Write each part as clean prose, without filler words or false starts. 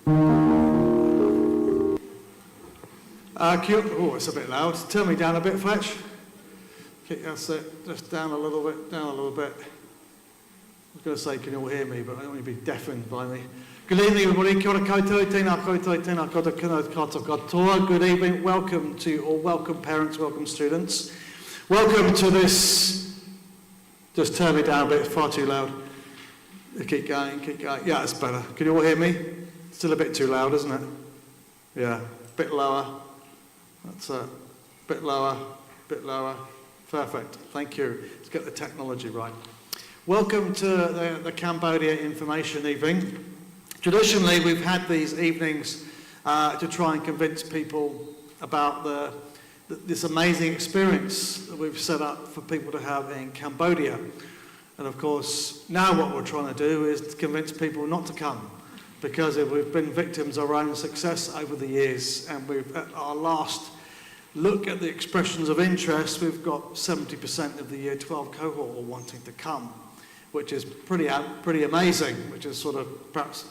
Oh, it's a bit loud. Turn me down a bit, Fletch. Okay, that's it. Just down a little bit, down a little bit. I was going to say, can you all hear me, but I don't want you to be deafened by me. Good evening, everybody. Kia ora koutou, tēnā koutou, tēnā katoa. Good evening. Welcome to, or welcome parents, welcome students. Welcome to this, just turn me down a bit, it's far too loud. Keep going, keep going. Yeah, it's better. Can you all hear me? Still a bit too loud, isn't it? Yeah, a bit lower. That's it. Bit lower, bit lower. Perfect. Thank you. Let's get the technology right. Welcome to the Cambodia Information Evening. Traditionally, we've had these evenings to try and convince people about this amazing experience that we've set up for people to have in Cambodia. And of course, now what we're trying to do is to convince people not to come, because we've been victims of our own success over the years, and at our last look at the expressions of interest, we've got 70% of the Year 12 cohort all wanting to come, which is pretty amazing, which is sort of perhaps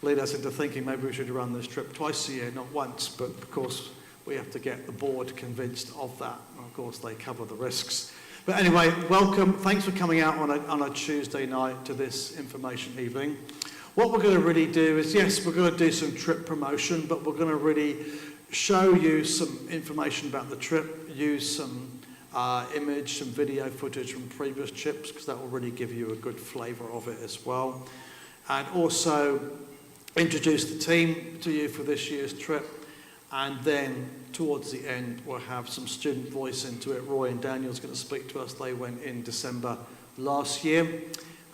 lead us into thinking maybe we should run this trip twice a year, not once, but of course we have to get the board convinced of that, and of course they cover the risks. But anyway, welcome, thanks for coming out on a Tuesday night to this information evening. What we're going to really do is, yes, we're going to do some trip promotion, but we're going to really show you some information about the trip, use some image, some video footage from previous trips, because that will really give you a good flavour of it as well. And also introduce the team to you for this year's trip. And then towards the end, we'll have some student voice into it. Roy and Daniel's going to speak to us. They went in December last year,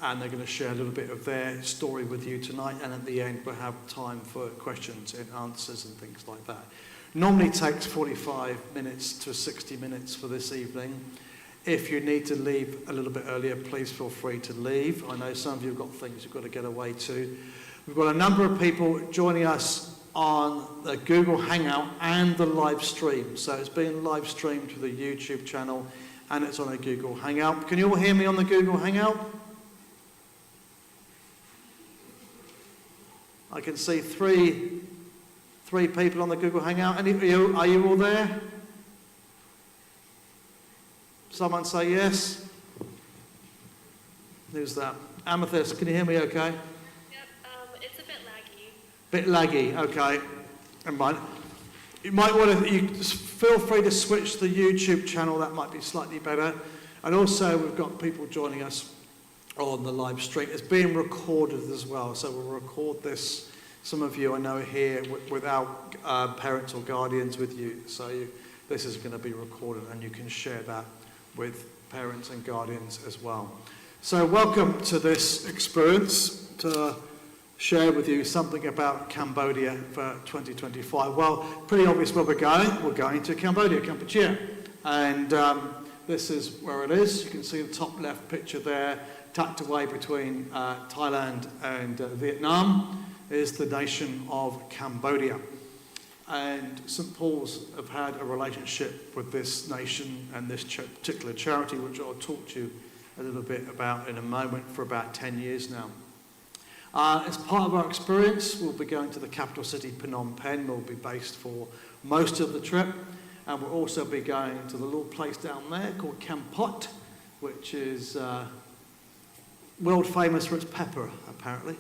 and they're going to share a little bit of their story with you tonight. And at the end, we'll have time for questions and answers and things like that. Normally takes 45 minutes to 60 minutes for this evening. If you need to leave a little bit earlier, please feel free to leave. I know some of you have got things you've got to get away to. We've got a number of people joining us on the Google Hangout and the live stream. So it's being live streamed to the YouTube channel, and it's on a Google Hangout. Can you all hear me on the Google Hangout? I can see three people on the Google Hangout. Are you all there? Someone say yes. Who's that? Amethyst, can you hear me okay? It's a bit laggy. Bit laggy, okay. Never mind. You might want to, just feel free to switch to the YouTube channel, that might be slightly better. And also we've got people joining us on the live stream. It's being recorded as well, so we'll record this. Some of you I know here without parents or guardians with you, so this is going to be recorded and you can share that with parents and guardians as well. So welcome to this experience to share with you something about Cambodia for 2025. Well, pretty obvious where we're going. We're going to Cambodia, Kampuchea. And this is where it is. You can see the top left picture there, tucked away between Thailand and Vietnam, is the nation of Cambodia. And St. Paul's have had a relationship with this nation and this particular charity, which I'll talk to you a little bit about in a moment, for about 10 years now. As part of our experience, we'll be going to the capital city, Phnom Penh. We'll be based for most of the trip. And we'll also be going to the little place down there called Kampot, which is world famous for its pepper, apparently.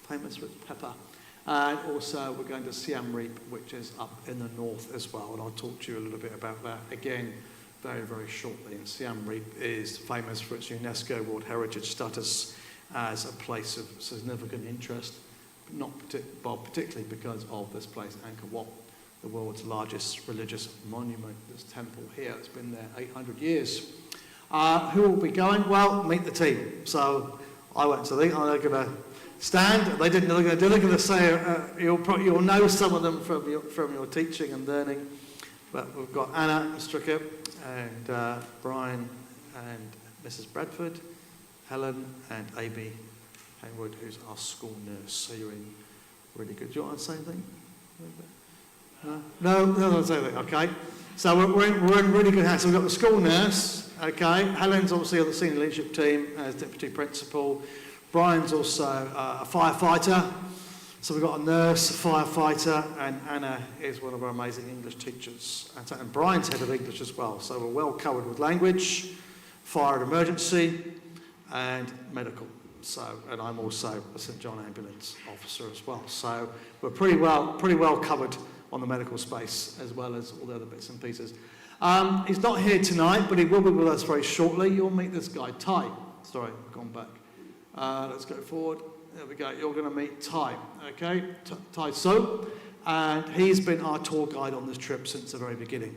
Famous for its pepper. And also we're going to Siem Reap, which is up in the north as well. And I'll talk to you a little bit about that again very, very shortly. And Siem Reap is famous for its UNESCO World Heritage status as a place of significant interest, but particularly because of this place, Angkor Wat, the world's largest religious monument, this temple here. It's been there 800 years. Who will be going? Well, meet the team. So I went to think, they're going to stand. They didn't know what they're going to say. You'll know some of them from your teaching and learning. But we've got Anna Stricker and Brian and Mrs. Bradford, Helen and A.B. Haywood, who's our school nurse. So you're in really good. Do you want to say anything? No, don't say anything. Okay. So we're in really good hands. So we've got the school nurse. Okay. Helen's obviously on the senior leadership team as deputy principal. Brian's also a firefighter. So we've got a nurse, a firefighter, and Anna is one of our amazing English teachers. And Brian's head of English as well. So we're well covered with language, fire and emergency, and medical. So, and I'm also a St John ambulance officer as well. So we're pretty well covered on the medical space, as well as all the other bits and pieces. He's not here tonight, but he will be with us very shortly. You'll meet this guy, Ty. Sorry, I've gone back. Let's go forward. There we go. You're going to meet Ty, okay? Ty So, and he's been our tour guide on this trip since the very beginning.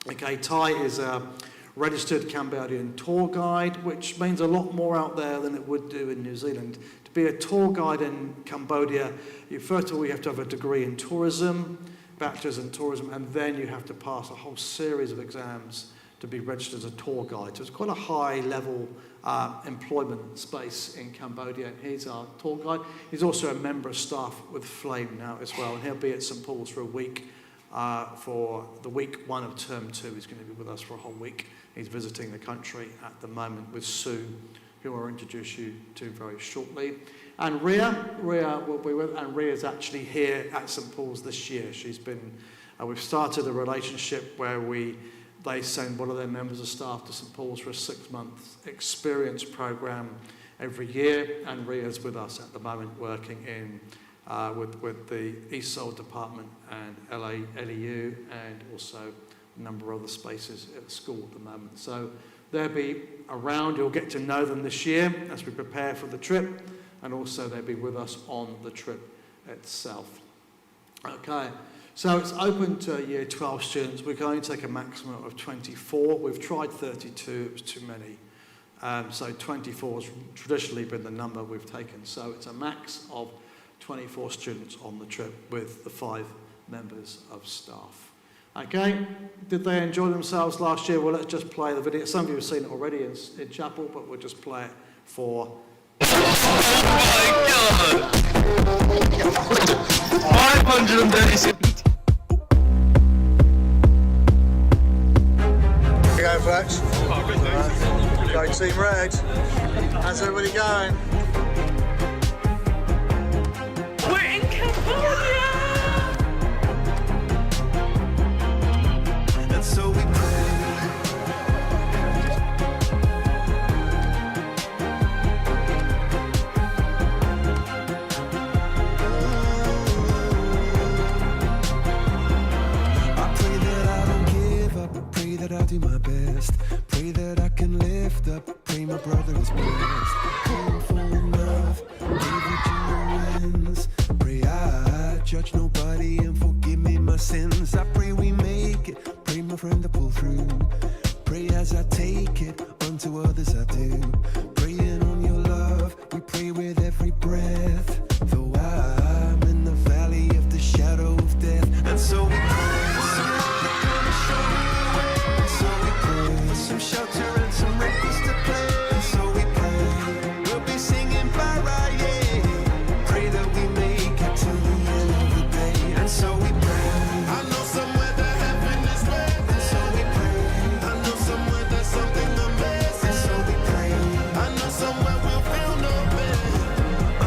Okay, Ty is a registered Cambodian tour guide, which means a lot more out there than it would do in New Zealand. To be a tour guide in Cambodia, first of all, you have to have a degree in tourism, bachelor's in tourism, and then you have to pass a whole series of exams to be registered as a tour guide. So it's quite a high level employment space in Cambodia, and he's our tour guide. He's also a member of staff with Flame now as well, and he'll be at St Paul's for a week, for the week 1 of term 2. He's going to be with us for a whole week. He's visiting the country at the moment with Sue, who I'll introduce you to very shortly. And Ria will be with, and Ria's actually here at St Paul's this year. She's been, we've started a relationship where they send one of their members of staff to St Paul's for a 6-month experience program every year, and Ria's with us at the moment working in with the East Seoul Department and LEU, and also a number of other spaces at the school at the moment. So they'll be around. You'll get to know them this year as we prepare for the trip, and also they'll be with us on the trip itself. Okay. So it's open to year 12 students. We can only take a maximum of 24. We've tried 32, it was too many. So 24 has traditionally been the number we've taken. So it's a max of 24 students on the trip with the 5 members of staff. Okay, did they enjoy themselves last year? Well, let's just play the video. Some of you have seen it already in chapel, but we'll just play it for... Oh my God! 536. Go Fletch. Go Team Red. How's everybody going? We're in Cambodia! And so we I do my best, pray that I can lift up, pray my brother is blessed, praying for enough, pray that you wins, pray I judge nobody and forgive me my sins, I pray we make it, pray my friend to pull through, pray as I take it, unto others I do, praying on your love, we pray with every breath, though I'm in the valley of the shadow of death, and so we pray. Some shelter and some records to play. So we pray, we'll be singing Pariah. Pray that we make it to the end of the day. And so we pray. I know somewhere that heaven is waiting. And so we pray. I know somewhere there's something amazing. And so we pray. I know somewhere we'll feel no pain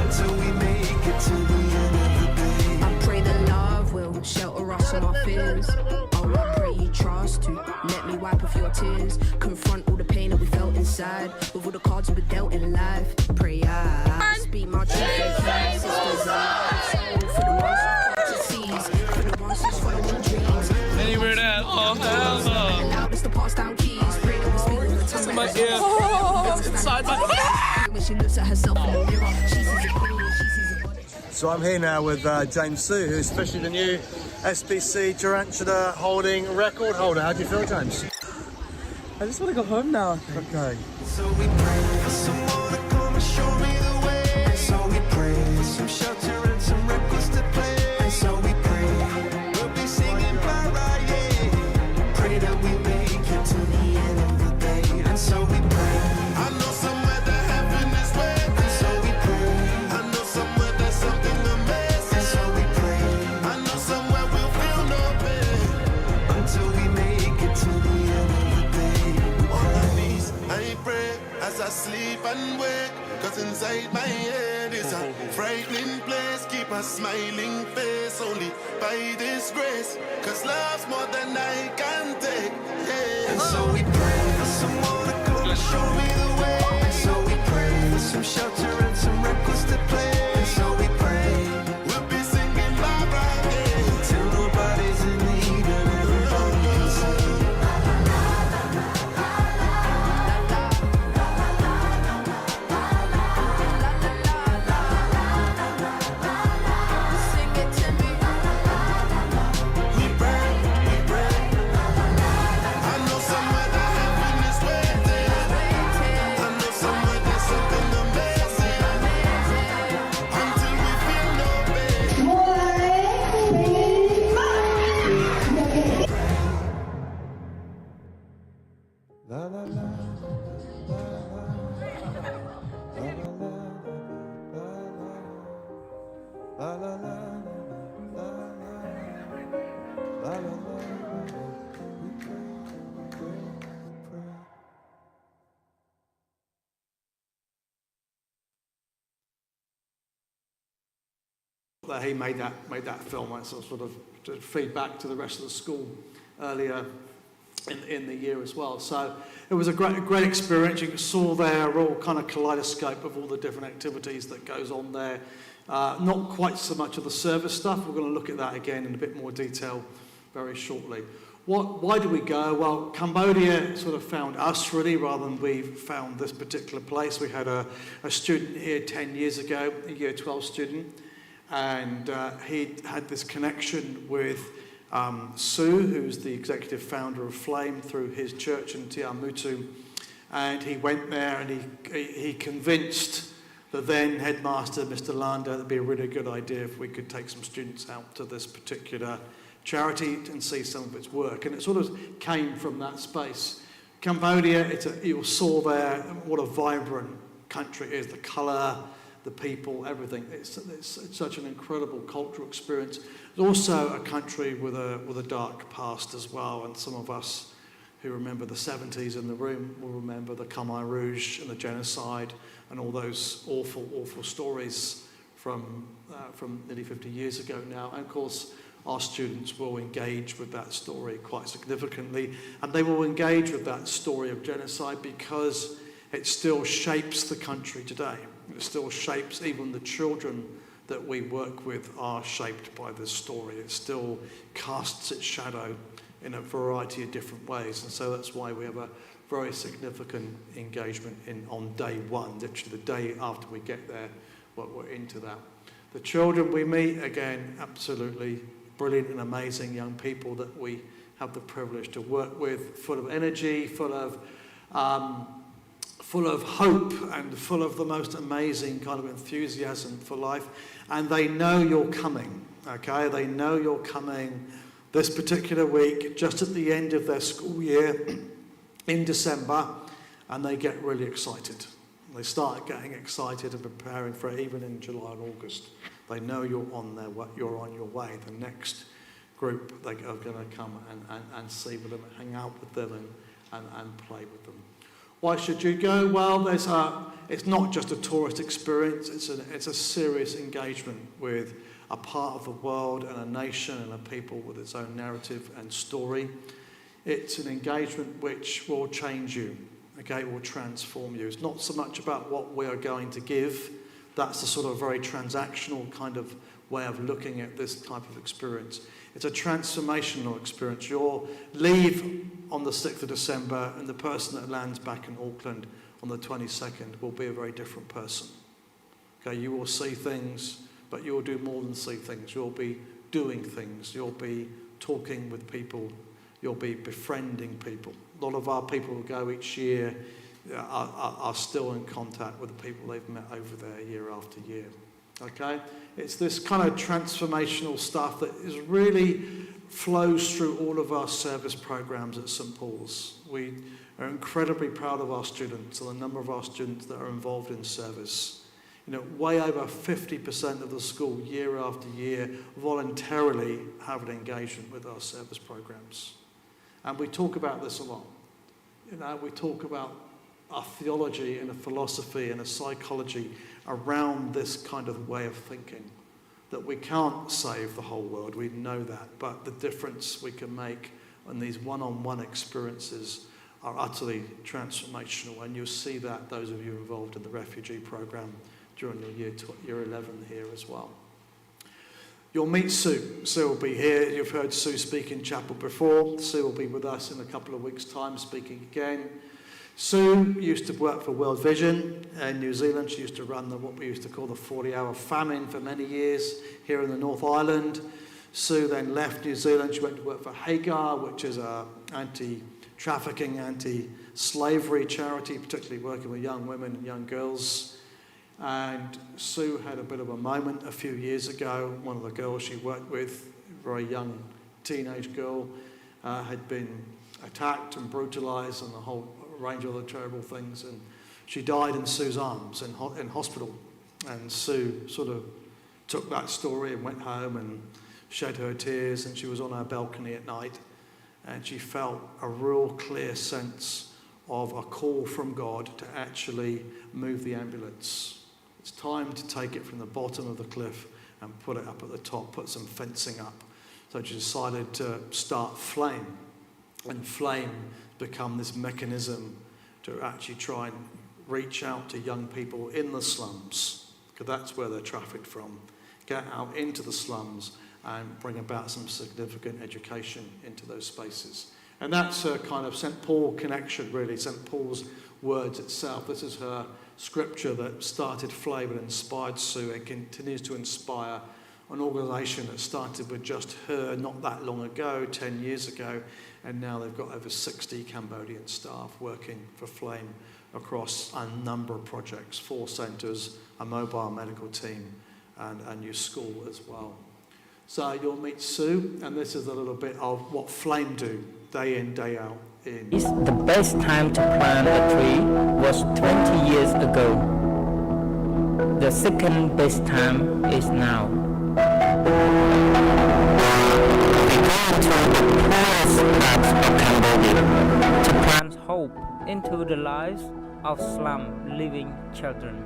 until we make it to the end of the day. I pray that love will shelter us from our fears. Oh, I pray you trust to let me wipe off your tears. Confront all the pain that we felt inside with all the cards we were dealt in life. Pray I speak my truth and sisters are for the ones who can't seize, for the ones who's following dreams. Anywhere that, oh hell no. Loud as the pass down keys. Pray that we speak all the time. In my ear. Oh, it's inside my when she looks at herself in the mirror, she sees a queen, she sees a body. So I'm here now with James Sue, who's especially the new SBC Tarantula holding record holder. How do you feel, James? I just want to go home now. Okay. So we pray for someone to come and show me the way. And so we pray for some shelter and some records to play. And so we pray, we'll be singing Pariah. Pray that we make it to the end of the day. And so we pray. I know somewhere that heaven is waiting. And so we pray. I know somewhere there's something amazing. And so we pray. I know somewhere we'll feel no pain until we make it to the end of the day. On my knees, I pray as I sleep and wake, 'cause inside my head world is a frightening place. Keep a smiling face only by this grace. Cause love's more than I can take. Yeah. And so we pray for someone to come and show me the way. And so we pray for some shelter and some records to play. And so we pray We'll be singing Barbara Day till nobody's in need and everybody can sing. Sing it to me. we pray. I know somewhere the heaven is waiting. I know somewhere there's something amazing. Until we feel no pain. La la la, la la la, la la la, la la la, la la la. We pray, we pray, we pray. That he made that film. That's sort of to feed back to the rest of the school earlier in the year as well. So it was a great experience. You saw there all kind of kaleidoscope of all the different activities that goes on there. Not quite so much of the service stuff. We're going to look at that again in a bit more detail very shortly. Why did we go? Well, Cambodia sort of found us really rather than we found this particular place. We had a student here 10 years ago, a year 12 student, and he had this connection with Sue, who's the executive founder of Flame, through his church in Tiamutu, and he went there and he convinced the then headmaster, Mr. Landa, it'd be a really good idea if we could take some students out to this particular charity and see some of its work. And it sort of came from that space. Cambodia, you saw there what a vibrant country it is, the colour, the people, everything. It's such an incredible cultural experience. It's also a country with a dark past as well, and some of us who remember the 70s in the room will remember the Khmer Rouge and the genocide and all those awful, awful stories from nearly 50 years ago now. And of course, our students will engage with that story quite significantly, and they will engage with that story of genocide because it still shapes the country today. It still shapes even the children that we work with are shaped by this story. It still casts its shadow in a variety of different ways, and so that's why we have a very significant engagement on day one, literally the day after we get there, we're into that. The children we meet, again, absolutely brilliant and amazing young people that we have the privilege to work with, full of energy, full of hope and full of the most amazing kind of enthusiasm for life. And they know you're coming, okay? They know you're coming this particular week, just at the end of their school year in December, and they get really excited. They start getting excited and preparing for it even in July and August. They know you're on your way. The next group they are going to come and see with them, hang out with them and play with them. Why should you go? Well, it's not just a tourist experience, it's a serious engagement with a part of the world and a nation and a people with its own narrative and story. It's an engagement which will change you, okay? It will transform you. It's not so much about what we are going to give. That's a sort of very transactional kind of way of looking at this type of experience. It's a transformational experience. You'll leave on the 6th of December, and the person that lands back in Auckland on the 22nd will be a very different person. Okay, you will see things, but you will do more than see things. You'll be doing things. You'll be talking with people. You'll be befriending people. A lot of our people who go each year are still in contact with the people they've met over there year after year. Okay? It's this kind of transformational stuff that is really flows through all of our service programs at St Paul's. We are incredibly proud of our students and the number of our students that are involved in service. You know, way over 50% of the school, year after year, voluntarily have an engagement with our service programs. And we talk about this a lot. You know, we talk about a theology and a philosophy and a psychology around this kind of way of thinking. That we can't save the whole world, we know that, but the difference we can make on these one-on-one experiences are utterly transformational, and you'll see that, those of you involved in the refugee program during your year 11 here as well. You'll meet Sue. Sue will be here. You've heard Sue speak in chapel before. Sue will be with us in a couple of weeks' time speaking again. Sue used to work for World Vision in New Zealand. She used to run what we used to call the 40-hour famine for many years here in the North Island. Sue then left New Zealand. She went to work for Hagar, which is an anti-trafficking, anti-slavery charity, particularly working with young women and young girls. And Sue had a bit of a moment a few years ago. One of the girls she worked with, a very young teenage girl, had been attacked and brutalised and a whole range of other terrible things. And she died in Sue's arms in hospital. And Sue sort of took that story and went home and shed her tears. And she was on her balcony at night. And she felt a real clear sense of a call from God to actually move the ambulance. It's time to take it from the bottom of the cliff and put it up at the top, put some fencing up. So she decided to start Flame. And Flame become this mechanism to actually try and reach out to young people in the slums, because that's where they're trafficked from. Get out into the slums and bring about some significant education into those spaces. And that's her kind of St. Paul connection, really, St. Paul's words itself. This is her scripture that started Flame and inspired Sue and continues to inspire an organisation that started with just her not that long ago, 10 years ago, and now they've got over 60 Cambodian staff working for Flame across a number of projects, 4 centres, a mobile medical team, and a new school as well. So you'll meet Sue, and this is a little bit of what Flame do, day in, day out. It's the best time to plant a tree was 20 years ago. The second best time is now. We go to the poorest parts of Cambodia to plant hope into the lives of slum living children,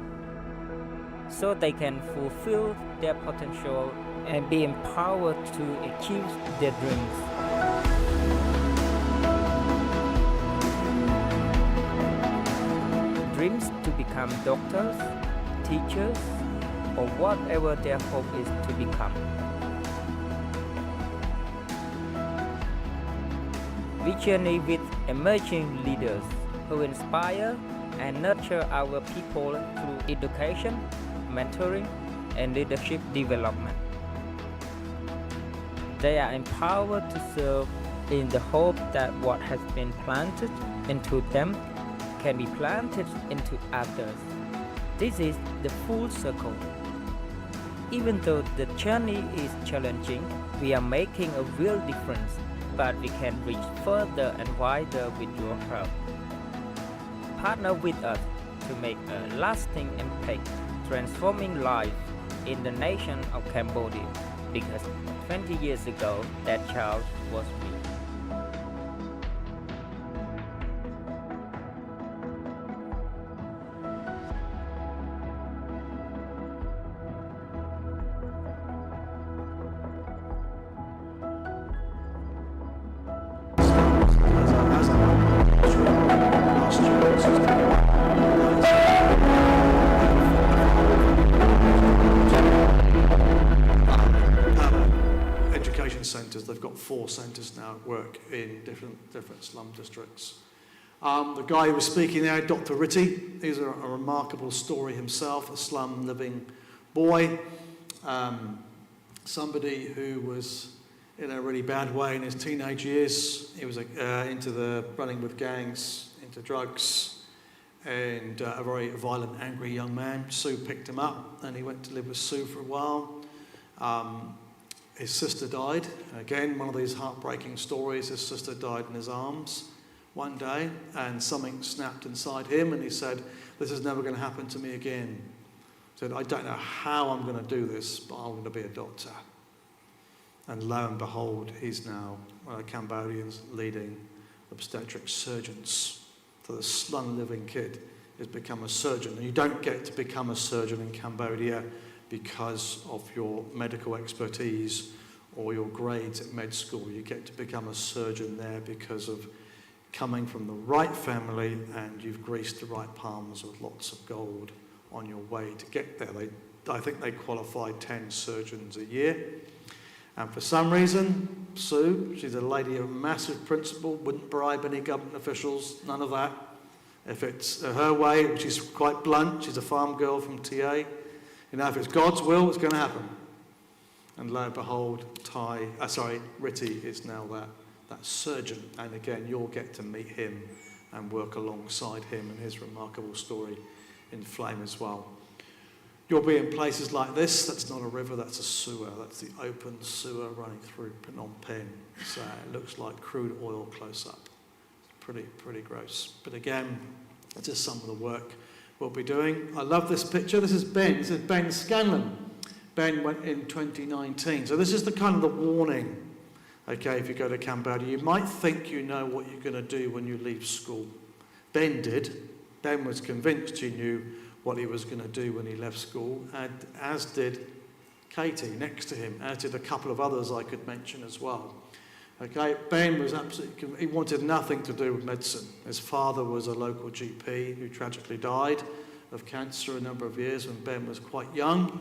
so they can fulfill their potential and be empowered to achieve their dreams. Dreams to become doctors, teachers, or whatever their hope is to become. We journey with emerging leaders who inspire and nurture our people through education, mentoring, and leadership development. They are empowered to serve in the hope that what has been planted into them can be planted into others. This is the full circle. Even though the journey is challenging, we are making a real difference, but we can reach further and wider with your help. Partner with us to make a lasting impact, transforming lives in the nation of Cambodia, because 20 years ago, that child was me. Centres. They've got 4 centres now at work in different slum districts. The guy who was speaking there, Dr. Ritty, he's a remarkable story himself, a slum living boy, somebody who was in a really bad way in his teenage years. He was into the running with gangs, into drugs, and a very violent, angry young man. Sue picked him up and he went to live with Sue for a while. His sister died. Again, one of these heartbreaking stories. His sister died in his arms one day, and something snapped inside him, and he said, "This is never going to happen to me again." He said, "I don't know how I'm going to do this, but I'm going to be a doctor." And lo and behold, he's now one of Cambodia's leading obstetric surgeons. to the slum living kid is become a surgeon. And you don't get to become a surgeon in Cambodia because of your medical expertise or your grades at med school. You get to become a surgeon there because of coming from the right family, and you've greased the right palms with lots of gold on your way to get there. I think they qualify 10 surgeons a year. And for some reason, Sue, she's a lady of massive principle, wouldn't bribe any government officials, none of that. If it's her way, she's quite blunt, she's a farm girl from TA. You know, if it's God's will, it's going to happen. And lo and behold, Ritty is now that surgeon. And again, you'll get to meet him and work alongside him and his remarkable story in Flame as well. You'll be in places like this. That's not a river, that's a sewer. That's the open sewer running through Phnom Penh. So it looks like crude oil close up. Pretty gross. But again, it's just some of the work we'll be doing. I love this picture. This is Ben. This is Ben Scanlon. Ben went in 2019. So this is the kind of the warning. Okay, if you go to Cambodia, you might think you know what you're going to do when you leave school. Ben did. Ben was convinced he knew what he was going to do when he left school, and as did Katie next to him, as did a couple of others I could mention as well. Okay, Ben was absolutely, he wanted nothing to do with medicine. His father was a local GP who tragically died of cancer a number of years when Ben was quite young.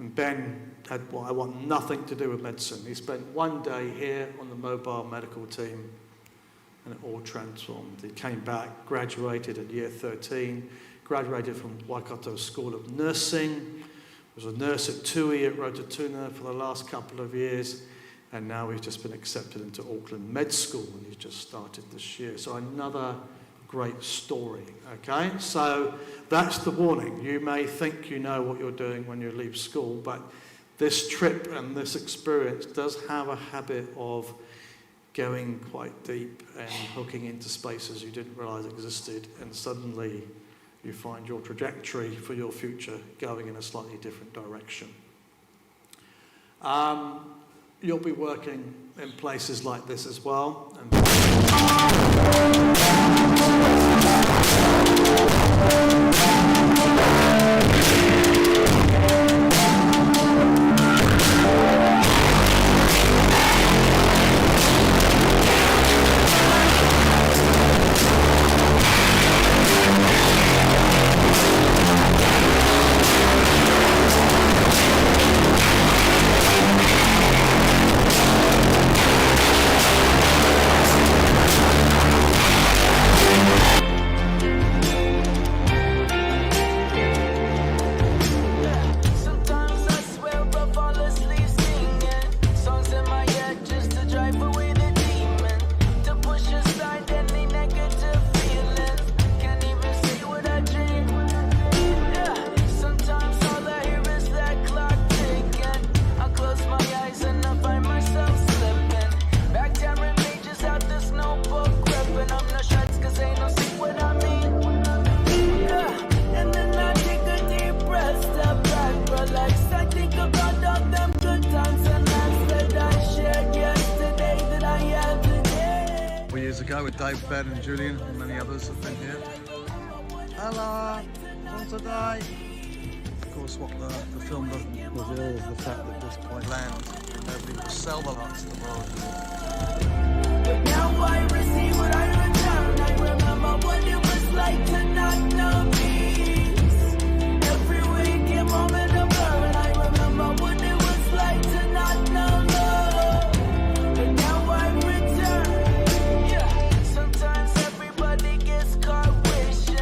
And Ben had, I want nothing to do with medicine. He spent one day here on the mobile medical team, and it all transformed. He came back, graduated at year 13, graduated from Waikato School of Nursing, was a nurse at Tui at Rotatuna for the last couple of years, and now he's just been accepted into Auckland Med School, and he's just started this year. So another great story, okay? So that's the warning. You may think you know what you're doing when you leave school, but this trip and this experience does have a habit of going quite deep and hooking into spaces you didn't realise existed, and suddenly you find your trajectory for your future going in a slightly different direction. You'll be working in places like this as well. Ago with Dave, Ben and Julian and many others have been here. Hello, on today. Of course what the film doesn't reveal is the fact that this point land and nobody will sell the lots to the world. But now I receive what I return. I remember what it was like to not know peace. Every week a moment of blur, and I remember what it was like to not know love. But now I return. Yeah. Sometimes everybody gets caught wishing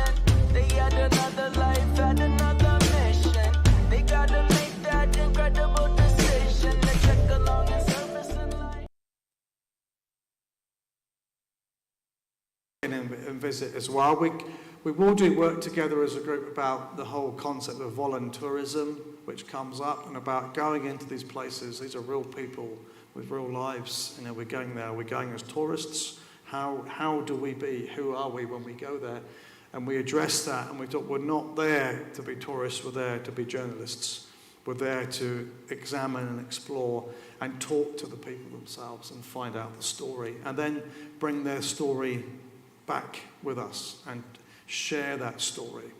they had another life, had another mission. They gotta make that incredible decision to check along and service in life. And visit as well. We will do work together as a group about the whole concept of voluntourism, which comes up, and about going into these places. These are real people with real lives. You know, we're going there. We're going as tourists. How do we be? Who are we when we go there? And we address that, and we thought we're not there to be tourists. We're there to be journalists. We're there to examine and explore and talk to the people themselves and find out the story, and then bring their story back with us and share that story.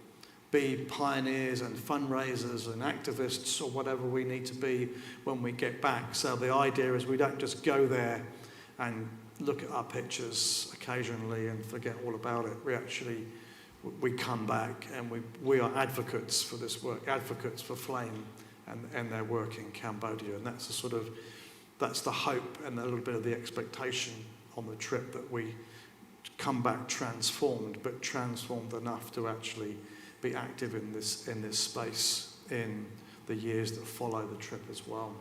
Be pioneers and fundraisers and activists or whatever we need to be when we get back. So the idea is we don't just go there and look at our pictures occasionally and forget all about it. We come back and we are advocates for this work, advocates for Flame and their work in Cambodia. And that's that's the hope and a little bit of the expectation on the trip, that we come back transformed, but transformed enough to actually be active in this space in the years that follow the trip as well.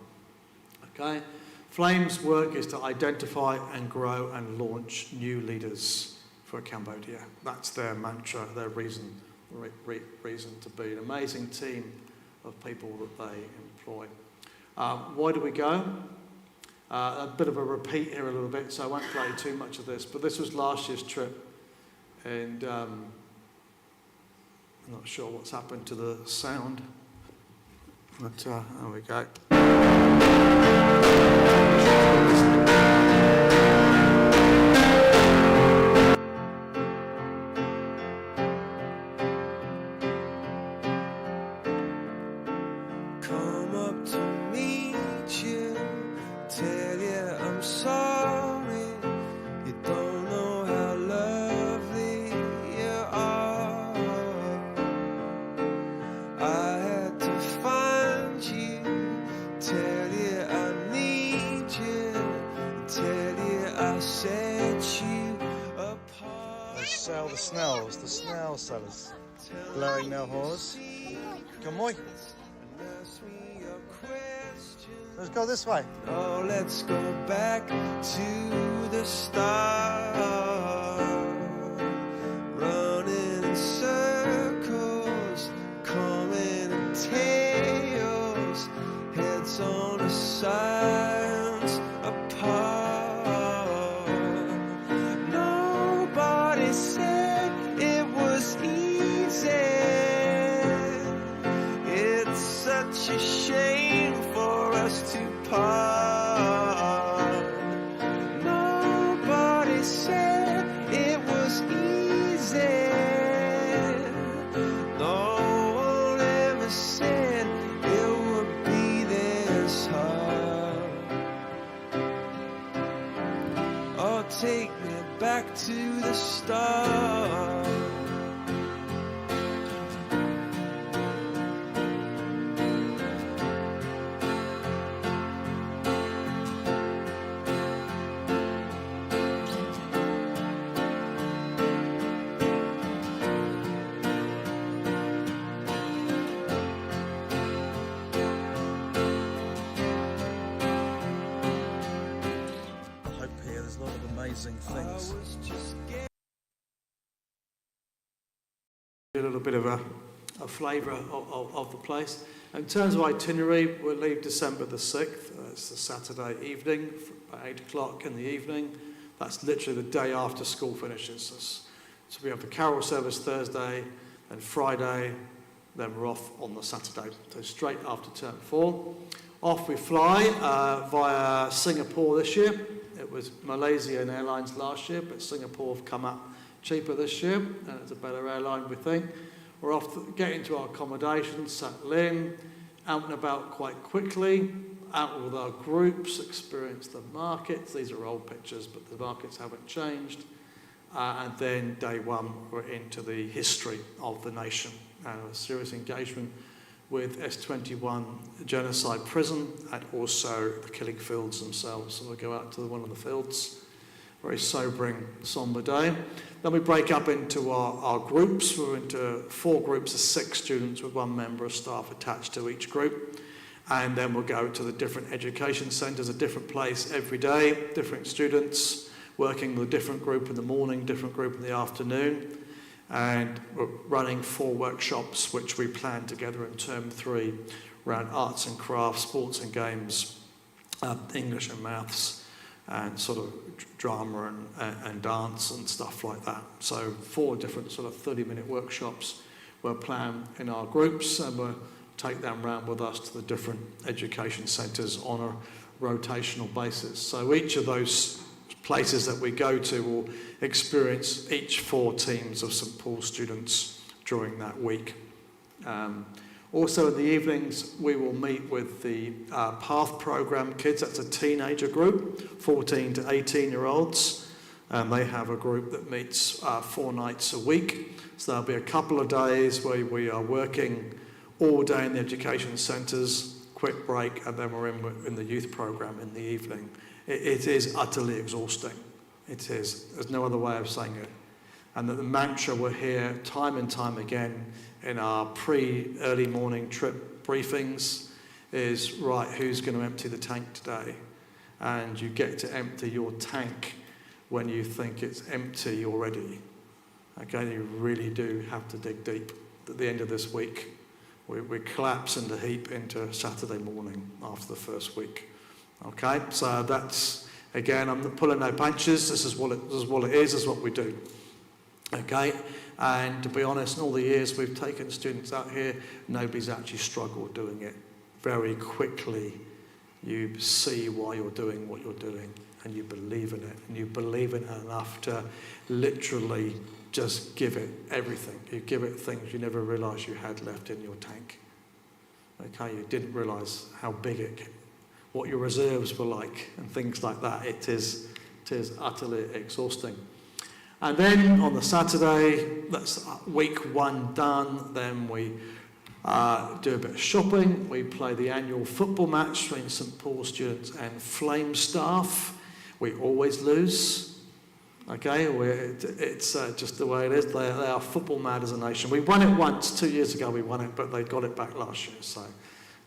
Okay, Flame's work is to identify and grow and launch new leaders for Cambodia. That's their mantra, their reason to be. An amazing team of people that they employ. Why do we go? A bit of a repeat here a little bit, so I won't play too much of this, but this was last year's trip, and I'm not sure what's happened to the sound, but there we go. Come up to meet you, tell you I'm sorry. You don't know how lovely you are. I had to find you, tell you I need you, tell you I set you apart. They sell the snails, the snail sellers, blowing their horns. Come on. Let's go this way. Oh, let's go back to the start. Running in circles, coming in tails, heads on the sides apart. Nobody said it was easy. It's such a shame for us to part. Nobody said it was easy. No one ever said it would be this hard. Oh, take me back to the start. Hope here there's a lot of amazing things. A little bit of a flavour of the place. In terms of itinerary, we'll leave December the 6th. It's a Saturday evening, about 8 o'clock in the evening. That's literally the day after school finishes. So we have the carol service Thursday, then Friday, then we're off on the Saturday. So straight after term 4. Off we fly via Singapore this year. It was Malaysian Airlines last year, but Singapore have come up cheaper this year, and it's a better airline, we think. We're off to get into our accommodation, settle in, out and about quite quickly, out with our groups, experience the markets. These are old pictures, but the markets haven't changed. And then day 1, we're into the history of the nation and a serious engagement with S21 genocide prison and also the killing fields themselves. So we'll go out to one of the fields. Very sobering, somber day. Then we break up into our groups. We're into 4 groups of 6 students with 1 member of staff attached to each group. And then we'll go to the different education centres, a different place every day, different students, working with a different group in the morning, different group in the afternoon. And we're running 4 workshops, which we planned together in term 3, around arts and crafts, sports and games, English and maths, and sort of drama and dance and stuff like that. So 4 different sort of 30-minute workshops were planned in our groups, and we'll take them round with us to the different education centres on a rotational basis. So each of those places that we go to will experience each 4 teams of St Paul students during that week. Also in the evenings, we will meet with the Path Programme kids. That's a teenager group, 14 to 18-year-olds. They have a group that meets 4 nights a week. So there'll be a couple of days where we are working all day in the education centres, quick break, and then we're in the youth programme in the evening. It is utterly exhausting. It is. There's no other way of saying it. And the mantra we're here time and time again in our pre-early morning trip briefings is, right, who's going to empty the tank today? And you get to empty your tank when you think it's empty already. Okay, you really do have to dig deep. At the end of this week, we collapse into heap into Saturday morning after the first week. Okay, so that's, again, I'm not pulling no punches. This is what it is. This is what we do. Okay, and to be honest, in all the years we've taken students out here, nobody's actually struggled doing it. Very quickly, you see why you're doing what you're doing, and you believe in it, and you believe in it enough to literally just give it everything. You give it things you never realised you had left in your tank. Okay, you didn't realise how big what your reserves were like, and things like that. It is utterly exhausting. And then on the Saturday, that's week 1 done, then we do a bit of shopping. We play the annual football match between St Paul students and Flame staff. We always lose. Okay, it's just the way it is. They are football mad as a nation. We won it once, 2 years ago we won it, but they got it back last year, so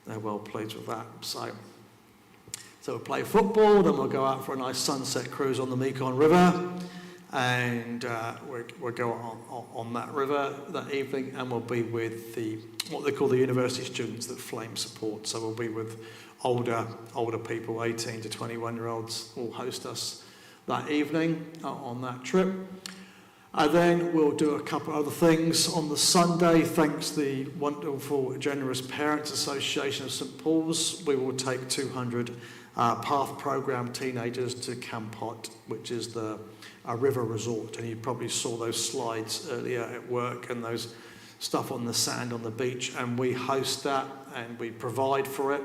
they're well pleased with that. So we'll play football, then we'll go out for a nice sunset cruise on the Mekong River. And we'll go on that river that evening, and we'll be with what they call the university students that Flame support. So we'll be with older people, 18 to 21-year-olds, will host us that evening on that trip. And then we'll do a couple other things on the Sunday. Thanks to the wonderful, generous Parents Association of St Paul's, we will take 200 Path Programme teenagers to Campot, which is a river resort, and you probably saw those slides earlier at work and those stuff on the sand on the beach, and we host that and we provide for it,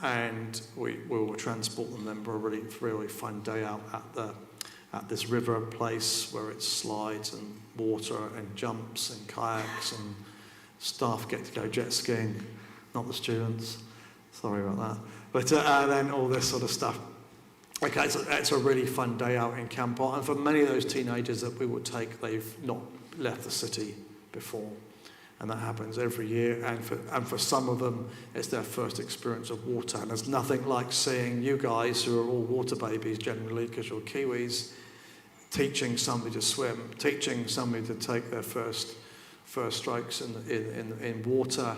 and we will transport them for a really fun day out at this river place where it's slides and water and jumps and kayaks, and staff get to go jet skiing, not the students, sorry about that, but then all this sort of stuff. Okay, so it's a really fun day out in Campot, and for many of those teenagers that we will take, they've not left the city before, and that happens every year. And for some of them, it's their first experience of water, and there's nothing like seeing you guys, who are all water babies generally because you're Kiwis, teaching somebody to swim, teaching somebody to take their first strokes in water,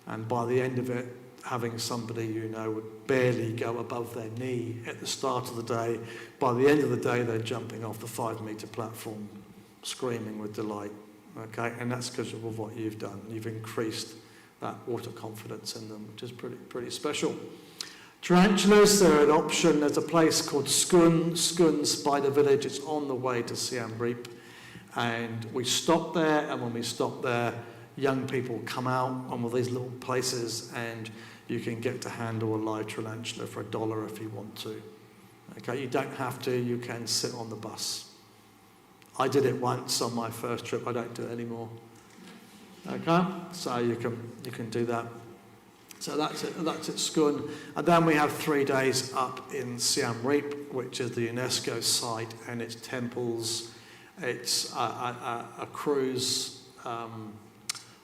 and by the end of it, having somebody would barely go above their knee at the start of the day. By the end of the day, they're jumping off the 5-metre platform, screaming with delight. Okay, and that's because of what you've done. You've increased that water confidence in them, which is pretty special. Tarantulas, they're an option. There's a place called Skun Spider Village. It's on the way to Siem Reap, and we stop there. And when we stop there, young people come out on one of these little places, and you can get to handle a live tarantula for $1 if you want to. Okay, you don't have to, you can sit on the bus. I did it once on my first trip, I don't do it anymore. Okay, so you can do that. So that's at Skun. And then we have 3 days up in Siem Reap, which is the UNESCO site, and it's temples, it's a cruise,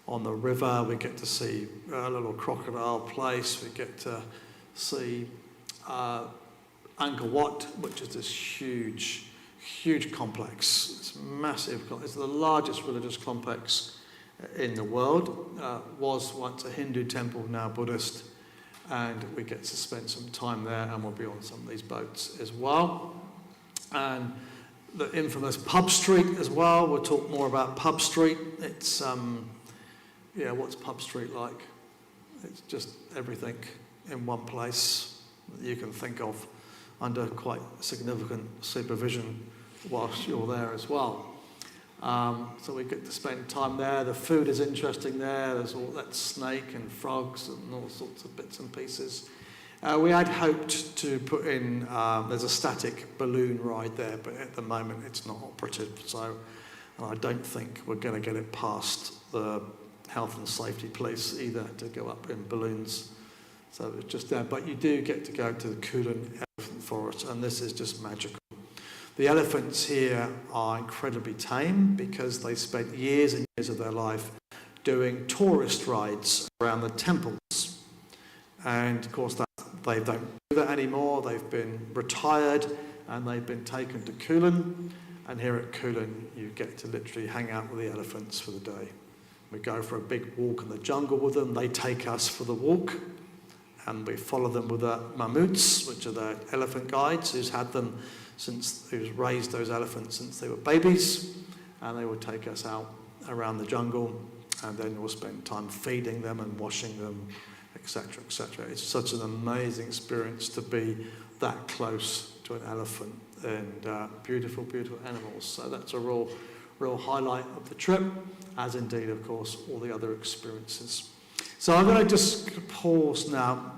on the river. We get to see a little crocodile place. We get to see Angkor Wat, which is this huge complex. It's massive. It's the largest religious complex in the world. Was once a Hindu temple, now Buddhist. And we get to spend some time there, and we'll be on some of these boats as well. And the infamous Pub Street as well. We'll talk more about Pub Street. It's what's Pub Street like? It's just everything in one place that you can think of. under quite significant supervision whilst you're there as well. So we get to spend time there. The food is interesting there. There's all that snake and frogs and all sorts of bits and pieces. We had hoped to put in, there's a static balloon ride there, but at the moment it's not operative, so I don't think we're going to get it past the health and safety police either to go up in balloons. So it's just there, but you do get to go to the Kulin Elephant Forest, and this is just magical. The elephants here are incredibly tame because they spent years and years of their life doing tourist rides around the temples. And of course they don't do that anymore. They've been retired and they've been taken to Kulin. And here at Kulin you get to literally hang out with the elephants for the day. We go for a big walk in the jungle with them. They take us for the walk. And we follow them with the mammoets, which are the elephant guides who's raised those elephants since they were babies, and they will take us out around the jungle, and then we'll spend time feeding them and washing them, etc., etc. It's such an amazing experience to be that close to an elephant, and beautiful, beautiful animals. So that's a real highlight of the trip, as indeed, of course, all the other experiences. So I'm going to just pause now,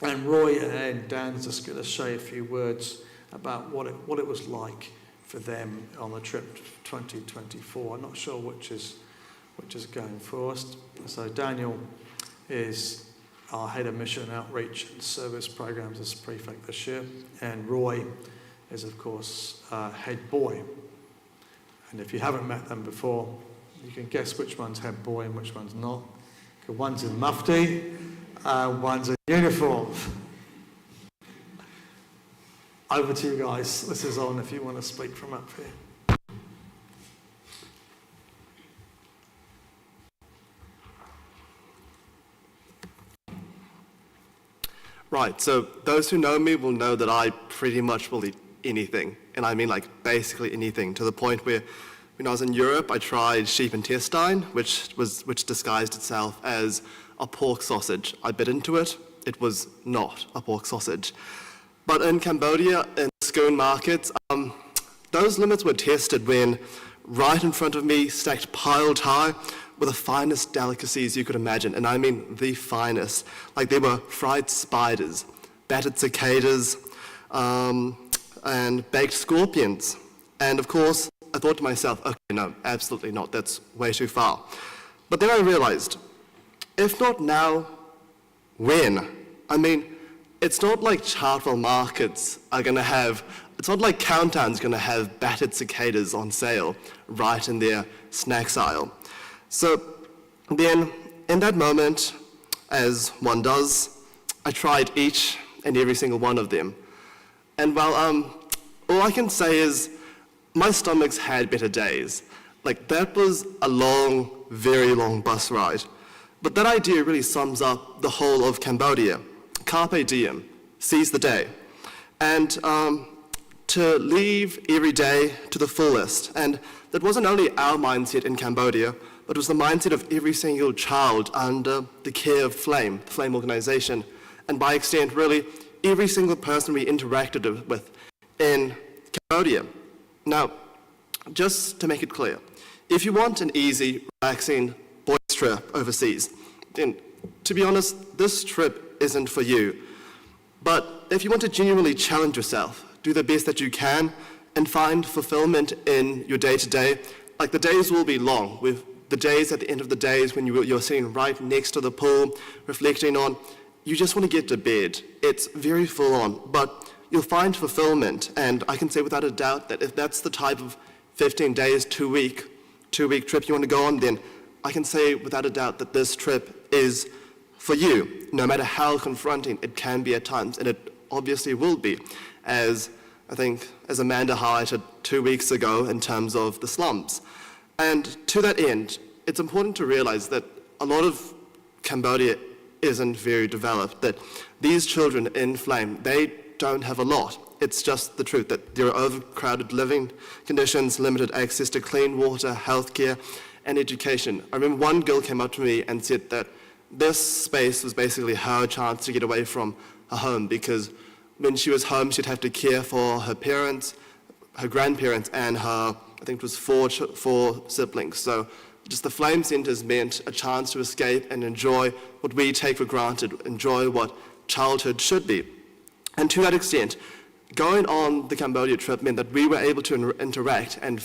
and Roy and Dan's just going to say a few words about what it was like for them on the trip 2024. I'm not sure which is going first. So Daniel is our head of mission outreach and service programs as prefect this year, and Roy is of course head boy. And if you haven't met them before, you can guess which one's head boy and which one's not. One's in mufti, one's in uniform. Over to you guys. This is on if you want to speak from up here. Right, so those who know me will know that I pretty much will eat anything. And I mean like basically anything, to the point where when I was in Europe, I tried sheep intestine, which disguised itself as a pork sausage. I bit into it. It was not a pork sausage. But in Cambodia, in schoon markets, those limits were tested when right in front of me, stacked piled high, were the finest delicacies you could imagine. And I mean the finest. Like there were fried spiders, battered cicadas, and baked scorpions. And of course, I thought to myself, okay, no, absolutely not. That's way too far. But then I realized, if not now, when? I mean, it's not like Chartwell markets are going to have, it's not like Countdown's going to have battered cicadas on sale right in their snacks aisle. So then, in that moment, as one does, I tried each and every single one of them. And well, all I can say is, my stomach's had better days. Like, that was a long, very long bus ride. But that idea really sums up the whole of Cambodia. Carpe diem, seize the day. And to leave every day to the fullest. And that wasn't only our mindset in Cambodia, but it was the mindset of every single child under the care of Flame, the Flame organization. And by extent, really, every single person we interacted with in Cambodia. Now, just to make it clear, if you want an easy, relaxing boys trip overseas, then to be honest, this trip isn't for you. But if you want to genuinely challenge yourself, do the best that you can, and find fulfillment in your day-to-day, like the days will be long, with the days at the end of the days when you're sitting right next to the pool, reflecting on, you just want to get to bed. It's very full on, but you'll find fulfillment, and I can say without a doubt that if that's the type of 15 days, 2-week trip you want to go on, then I can say without a doubt that this trip is for you, no matter how confronting it can be at times, and it obviously will be, as I think, as Amanda highlighted 2 weeks ago in terms of the slums. And to that end, it's important to realize that a lot of Cambodia isn't very developed, that these children in Flame, they don't have a lot. It's just the truth that there are overcrowded living conditions, limited access to clean water, healthcare, and education. I remember one girl came up to me and said that this space was basically her chance to get away from her home, because when she was home, she'd have to care for her parents, her grandparents, and her, I think it was four siblings. So just the Flame Centres meant a chance to escape and enjoy what we take for granted, enjoy what childhood should be. And to that extent, going on the Cambodia trip meant that we were able to interact and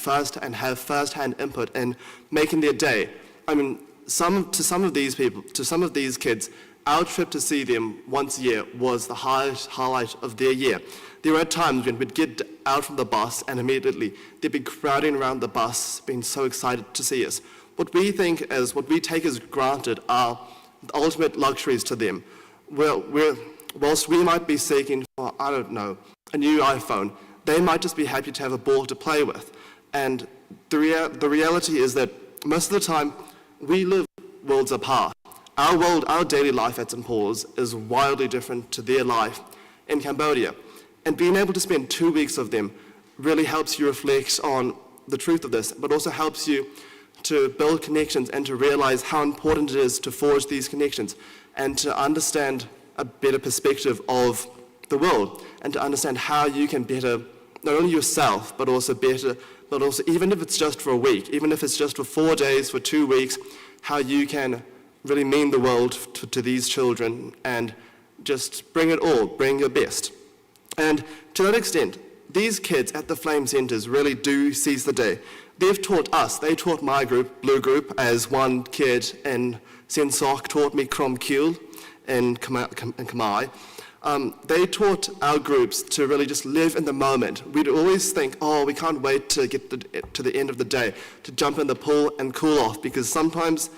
have first-hand input in making their day. I mean, to some of these kids, our trip to see them once a year was the highlight of their year. There were times when we'd get out from the bus and immediately they'd be crowding around the bus, being so excited to see us. What we take as granted are the ultimate luxuries to them. Whilst we might be seeking for, I don't know, a new iPhone, they might just be happy to have a ball to play with. And the reality is that most of the time, we live worlds apart. Our daily life at St. Paul's is wildly different to their life in Cambodia. And being able to spend 2 weeks of them really helps you reflect on the truth of this, but also helps you to build connections and to realize how important it is to forge these connections and to understand a better perspective of the world and to understand how you can better not only yourself, but also even if it's just for a week, even if it's just for 4 days, for 2 weeks, how you can really mean the world to these children and just bring it all, bring your best. And to that extent, these kids at the Flame Centres really do seize the day. They've taught us, they taught my group, Blue Group, as one kid in Sensok taught me Krom Kyul in Khmer. They taught our groups to really just live in the moment. We'd always think, oh, we can't wait to get to the end of the day, to jump in the pool and cool off, because sometimes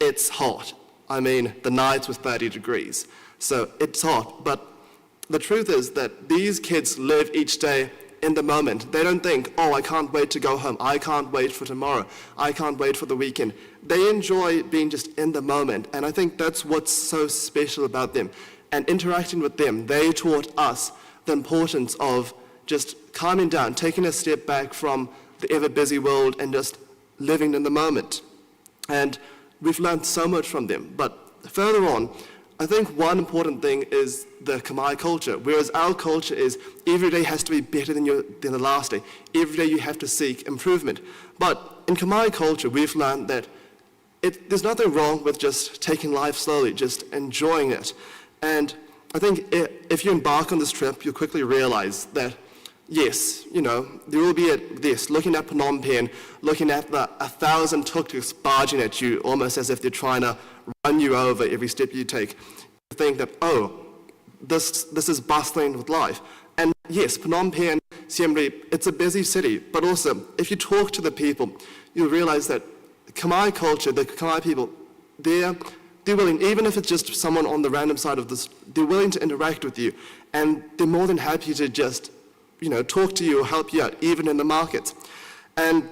it's hot. I mean, the nights with 30 degrees. So it's hot. But the truth is that these kids live each day in the moment. They don't think, oh, I can't wait to go home. I can't wait for tomorrow. I can't wait for the weekend. They enjoy being just in the moment. And I think that's what's so special about them. And interacting with them, they taught us the importance of just calming down, taking a step back from the ever-busy world and just living in the moment. And we've learned so much from them. But further on, I think one important thing is the Khmer culture, whereas our culture is every day has to be better than the last day. Every day you have to seek improvement. But in Khmer culture, we've learned that there's nothing wrong with just taking life slowly, just enjoying it. And I think if you embark on this trip, you'll quickly realize that, yes, there will be looking at Phnom Penh, looking at the 1,000 tuk-tuks barging at you, almost as if they're trying to run you over every step you take. You think that, oh, this is bustling with life. And yes, Phnom Penh, Siem Reap, it's a busy city, but also, if you talk to the people, you'll realize that Khmer culture, the Khmer people, they're willing, even if it's just someone on the random side of this, they're willing to interact with you, and they're more than happy to just, talk to you or help you out, even in the markets. And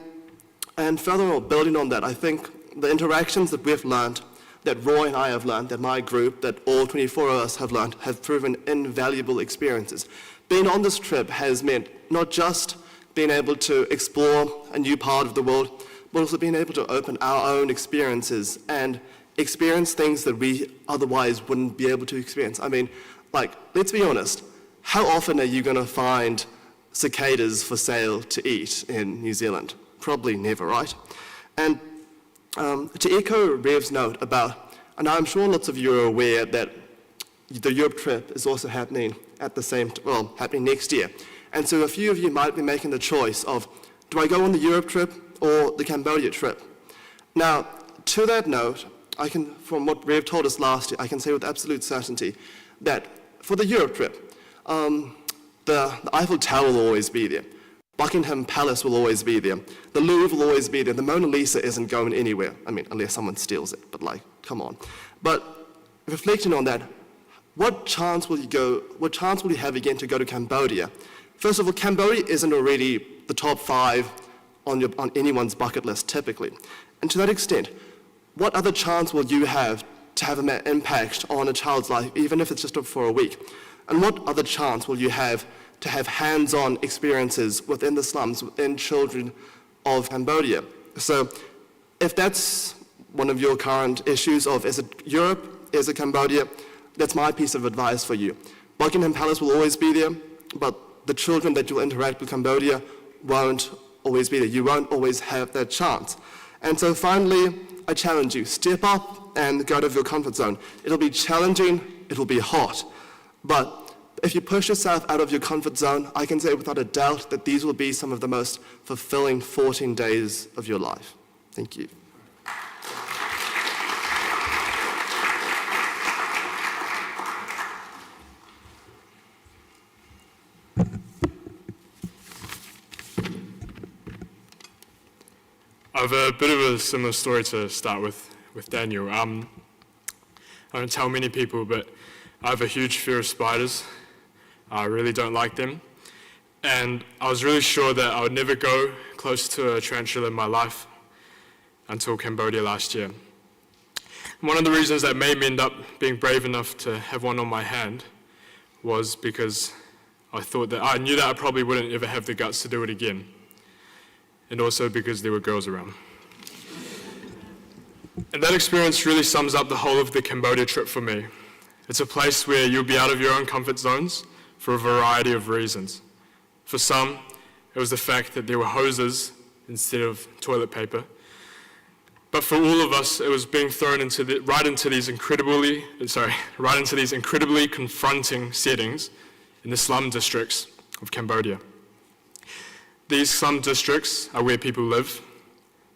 furthermore, building on that, I think the interactions that we've learned, that Roy and I have learned, that my group, that all 24 of us have learned, have proven invaluable experiences. Being on this trip has meant not just being able to explore a new part of the world, but also being able to open our own experiences and experience things that we otherwise wouldn't be able to experience. I mean, let's be honest, how often are you going to find cicadas for sale to eat in New Zealand? Probably never, right? And to echo Rev's note about, and I'm sure lots of you are aware that the Europe trip is also happening happening next year. And so a few of you might be making the choice of, do I go on the Europe trip or the Cambodia trip? Now, to that note, from what Rev told us last year, I can say with absolute certainty that for the Europe trip, the Eiffel Tower will always be there. Buckingham Palace will always be there. The Louvre will always be there. The Mona Lisa isn't going anywhere. I mean, unless someone steals it, but come on. But reflecting on that, what chance will you have again to go to Cambodia? First of all, Cambodia isn't already the top 5 on anyone's bucket list, typically. And to that extent, what other chance will you have to have an impact on a child's life, even if it's just for a week? And what other chance will you have to have hands-on experiences within the slums, within children of Cambodia? So if that's one of your current issues of, is it Europe, is it Cambodia, that's my piece of advice for you. Buckingham Palace will always be there, but the children that you'll interact with Cambodia won't always be there. You won't always have that chance. And so finally, I challenge you, step up and go out of your comfort zone. It'll be challenging, it'll be hot, but if you push yourself out of your comfort zone, I can say without a doubt that these will be some of the most fulfilling 14 days of your life. Thank you. I have a bit of a similar story to start with Daniel. I don't tell many people, but I have a huge fear of spiders. I really don't like them. And I was really sure that I would never go close to a tarantula in my life until Cambodia last year. And one of the reasons that made me end up being brave enough to have one on my hand was because I knew that I probably wouldn't ever have the guts to do it again. And also because there were girls around. And that experience really sums up the whole of the Cambodia trip for me. It's a place where you'll be out of your own comfort zones for a variety of reasons. For some, it was the fact that there were hoses instead of toilet paper. But for all of us, it was being thrown right into these incredibly confronting settings in the slum districts of Cambodia. These slum districts are where people live.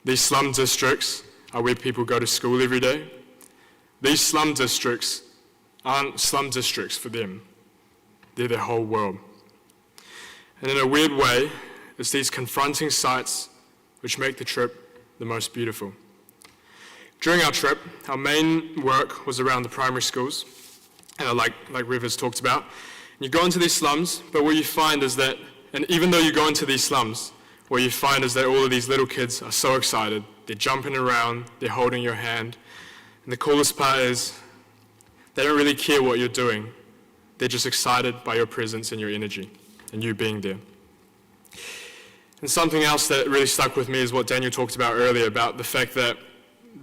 These slum districts are where people go to school every day. These slum districts aren't slum districts for them. They're their whole world. And in a weird way, it's these confronting sights which make the trip the most beautiful. During our trip, our main work was around the primary schools, like Rivers talked about. And you go into these slums, but what you find is that, and even though you go into these slums, what you find is that all of these little kids are so excited. They're jumping around, they're holding your hand. And the coolest part is, they don't really care what you're doing. They're just excited by your presence and your energy, and you being there. And something else that really stuck with me is what Daniel talked about earlier, about the fact that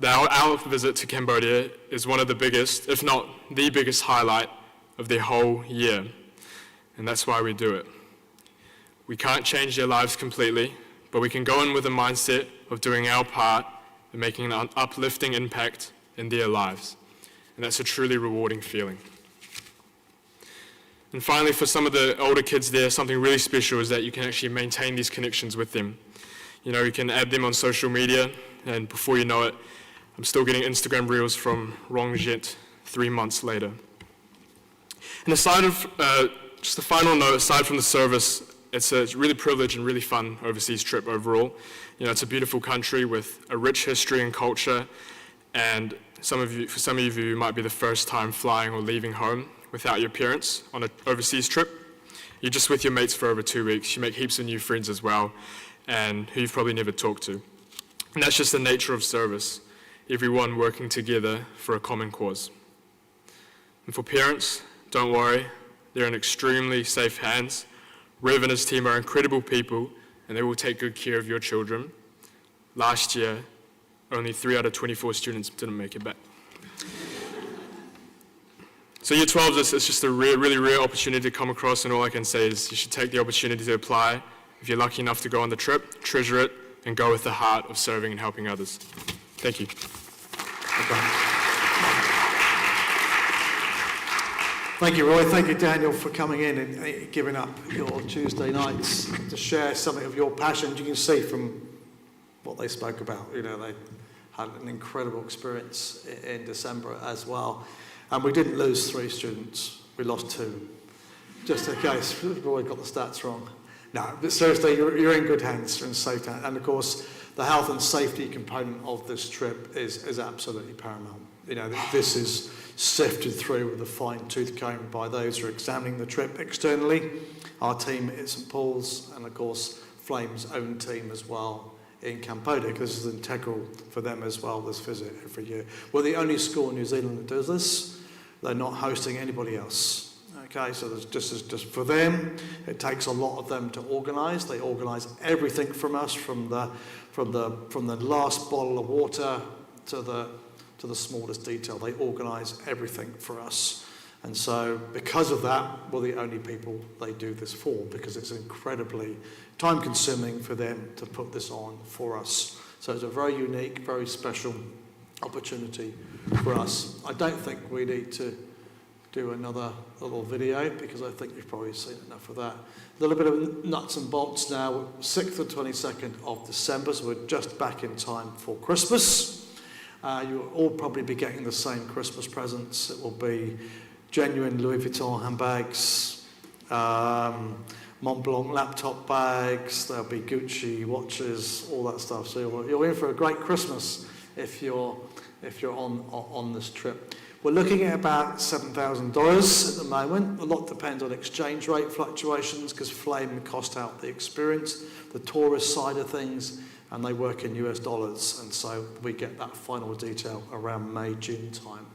our visit to Cambodia is one of the biggest, if not the biggest highlight of their whole year. And that's why we do it. We can't change their lives completely, but we can go in with a mindset of doing our part and making an uplifting impact in their lives. And that's a truly rewarding feeling. And finally, for some of the older kids there, something really special is that you can actually maintain these connections with them. You know, you can add them on social media, and before you know it, I'm still getting Instagram reels from Rongjet 3 months later. And aside of, just a final note, aside from the service, it's a really privileged and really fun overseas trip overall. You know, it's a beautiful country with a rich history and culture, and for some of you, it might be the first time flying or leaving home without your parents on an overseas trip. You're just with your mates for over 2 weeks. You make heaps of new friends as well, and who you've probably never talked to. And that's just the nature of service, everyone working together for a common cause. And for parents, don't worry, they're in extremely safe hands. Rev and his team are incredible people, and they will take good care of your children. Last year, only 3 out of 24 students didn't make it back. So year 12 is just a really rare opportunity to come across, and all I can say is you should take the opportunity to apply. If you're lucky enough to go on the trip, treasure it, and go with the heart of serving and helping others. Thank you. Thank you, Roy. Thank you, Daniel, for coming in and giving up your Tuesday nights to share something of your passion. You can see from what they spoke about, you know, they had an incredible experience in December as well. And we didn't lose 3 students, we lost 2. Just in case Roy got the stats wrong. No, but seriously, you're in good hands, you're in safe hands. And of course, the health and safety component of this trip is absolutely paramount. You know, this is sifted through with a fine-tooth comb by those who are examining the trip externally. Our team at St Paul's, and of course, Flame's own team as well in Cambodia, because this is integral for them as well, this visit every year. We're the only school in New Zealand that does this. They're not hosting anybody else. Okay, so there's just for them, it takes a lot of them to organise. They organise everything from us, from the last bottle of water to the smallest detail. They organise everything for us. And so because of that, we're the only people they do this for, because it's incredibly time consuming for them to put this on for us. So it's a very unique, very special opportunity for us. I don't think we need to do another little video, because I think you've probably seen enough of that. A little bit of nuts and bolts now. 6th and 22nd of December, so we're just back in time for Christmas. You'll all probably be getting the same Christmas presents. It will be genuine Louis Vuitton handbags, Mont Blanc laptop bags, there'll be Gucci watches, all that stuff. So you're in for a great Christmas if you're on this trip. We're looking at about $7,000 at the moment. A lot depends on exchange rate fluctuations, because Flame cost out the experience, the tourist side of things, and they work in US dollars. And so we get that final detail around May, June time.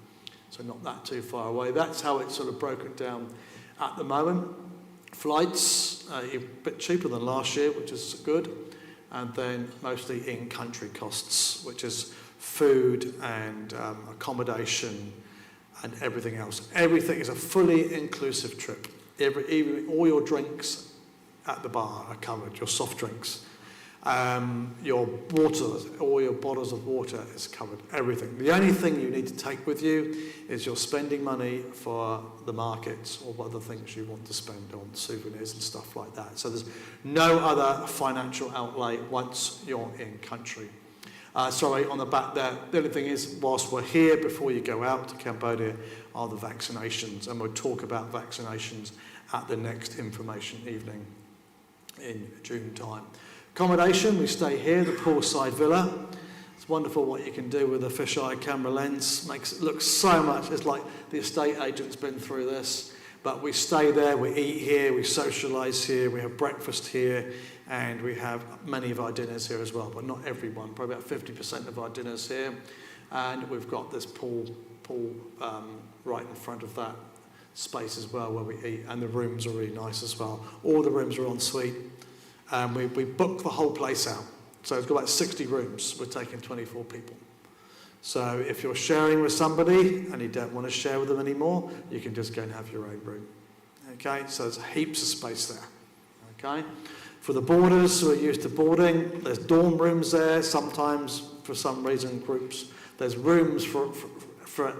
So not that too far away. That's how it's sort of broken down at the moment. Flights, a bit cheaper than last year, which is good. And then mostly in-country costs, which is food and accommodation and everything else. Everything is a fully inclusive trip. Even all your drinks at the bar are covered, your soft drinks. Your water, all your bottles of water is covered, everything. The only thing you need to take with you is your spending money for the markets or other things you want to spend on souvenirs and stuff like that. So there's no other financial outlay once you're in country. Sorry, on the back there, the only thing is, whilst we're here, before you go out to Cambodia, are the vaccinations, and we'll talk about vaccinations at the next information evening in June time. Accommodation, we stay here, the poolside villa. It's wonderful what you can do with a fisheye camera lens. Makes it look so much, it's like the estate agent's been through this. But we stay there, we eat here, we socialise here, we have breakfast here, and we have many of our dinners here as well, but not everyone, probably about 50% of our dinners here. And we've got this pool right in front of that space as well where we eat, and the rooms are really nice as well. All the rooms are en suite. We booked the whole place out. So it's got about 60 rooms. We're taking 24 people. So if you're sharing with somebody and you don't want to share with them anymore, you can just go and have your own room. Okay, so there's heaps of space there. Okay, for the boarders who are used to boarding, there's dorm rooms there. Sometimes, for some reason, groups, there's rooms for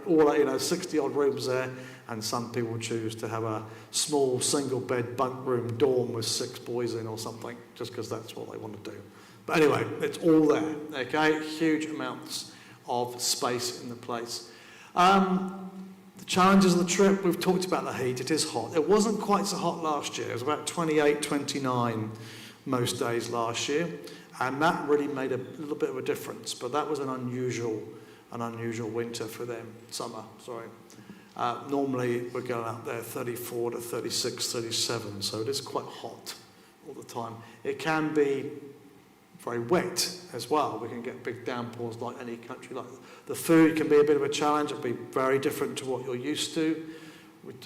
all, 60 odd rooms there. And some people choose to have a small single bed bunk room dorm with 6 boys in or something, just because that's what they want to do. But anyway, it's all there, okay? Huge amounts of space in the place. The challenges of the trip, we've talked about the heat. It is hot. It wasn't quite so hot last year. It was about 28, 29 most days last year. And that really made a little bit of a difference. But that was an unusual winter for them, summer, sorry. Normally we're going out there 34 to 36, 37, so it is quite hot all the time. It can be very wet as well. We can get big downpours like any country. Like the food can be a bit of a challenge. It'll be very different to what you're used to.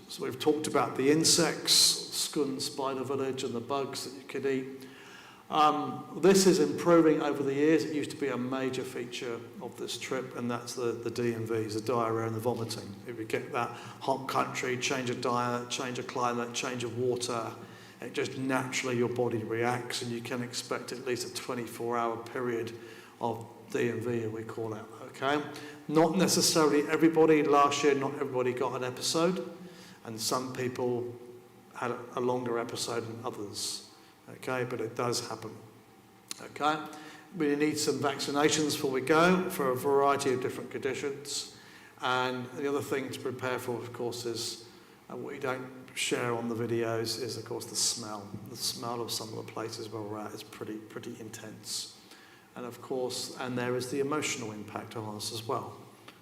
So we've talked about the insects, Skun Spider Village, and the bugs that you could eat. This is improving over the years. It used to be a major feature of this trip, and that's the DMVs, the diarrhea and the vomiting. If you get that hot country, change of diet, change of climate, change of water, it just naturally your body reacts, and you can expect at least a 24-hour period of DMV, we call it, okay? Not necessarily everybody. Last year, not everybody got an episode, and some people had a longer episode than others. Okay, but it does happen. Okay, we need some vaccinations before we go for a variety of different conditions. And the other thing to prepare for, of course, is what you don't share on the videos is, of course, the smell. The smell of some of the places where we're at is pretty intense. And of course, and there is the emotional impact on us as well.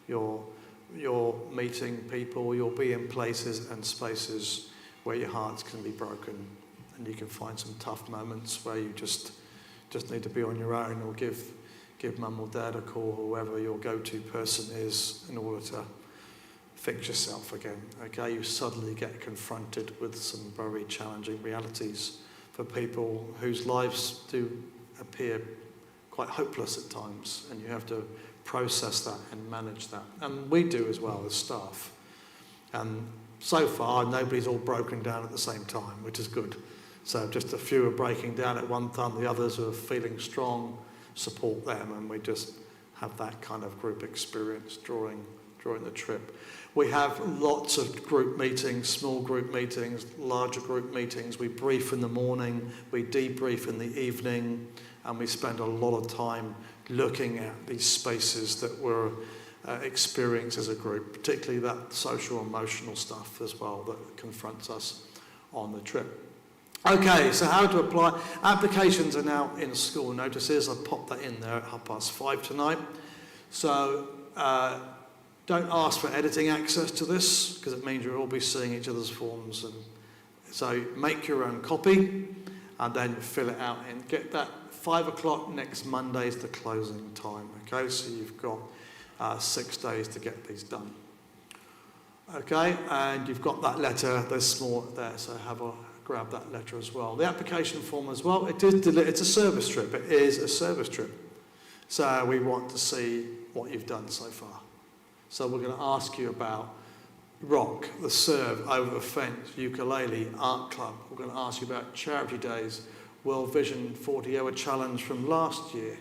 You're meeting people, you'll be in places and spaces where your hearts can be broken. And you can find some tough moments where you just need to be on your own, or give mum or dad a call, or whoever your go-to person is, in order to fix yourself again. Okay, you suddenly get confronted with some very challenging realities for people whose lives do appear quite hopeless at times, and you have to process that and manage that. And we do as well as staff. And so far, nobody's all broken down at the same time, which is good. So just a few are breaking down at one time, the others are feeling strong, support them, and we just have that kind of group experience during the trip. We have lots of group meetings, small group meetings, larger group meetings. We brief in the morning, we debrief in the evening, and we spend a lot of time looking at these spaces that we're experiencing as a group, particularly that social emotional stuff as well that confronts us on the trip. Okay, so how to apply. Applications are now in school notices. I popped that in there at 5:30 tonight. So don't ask for editing access to this, because it means you'll all be seeing each other's forms. And so make your own copy and then fill it out and get that. 5 o'clock next Monday is the closing time. Okay, so you've got 6 days to get these done. Okay, and you've got that letter. There's more there, so grab that letter as well. The application form as well. It's a service trip. It is a service trip. So we want to see what you've done so far. So we're going to ask you about rock, the serve, over the fence, ukulele, art club. We're going to ask you about charity days, World Vision 40-hour challenge from last year.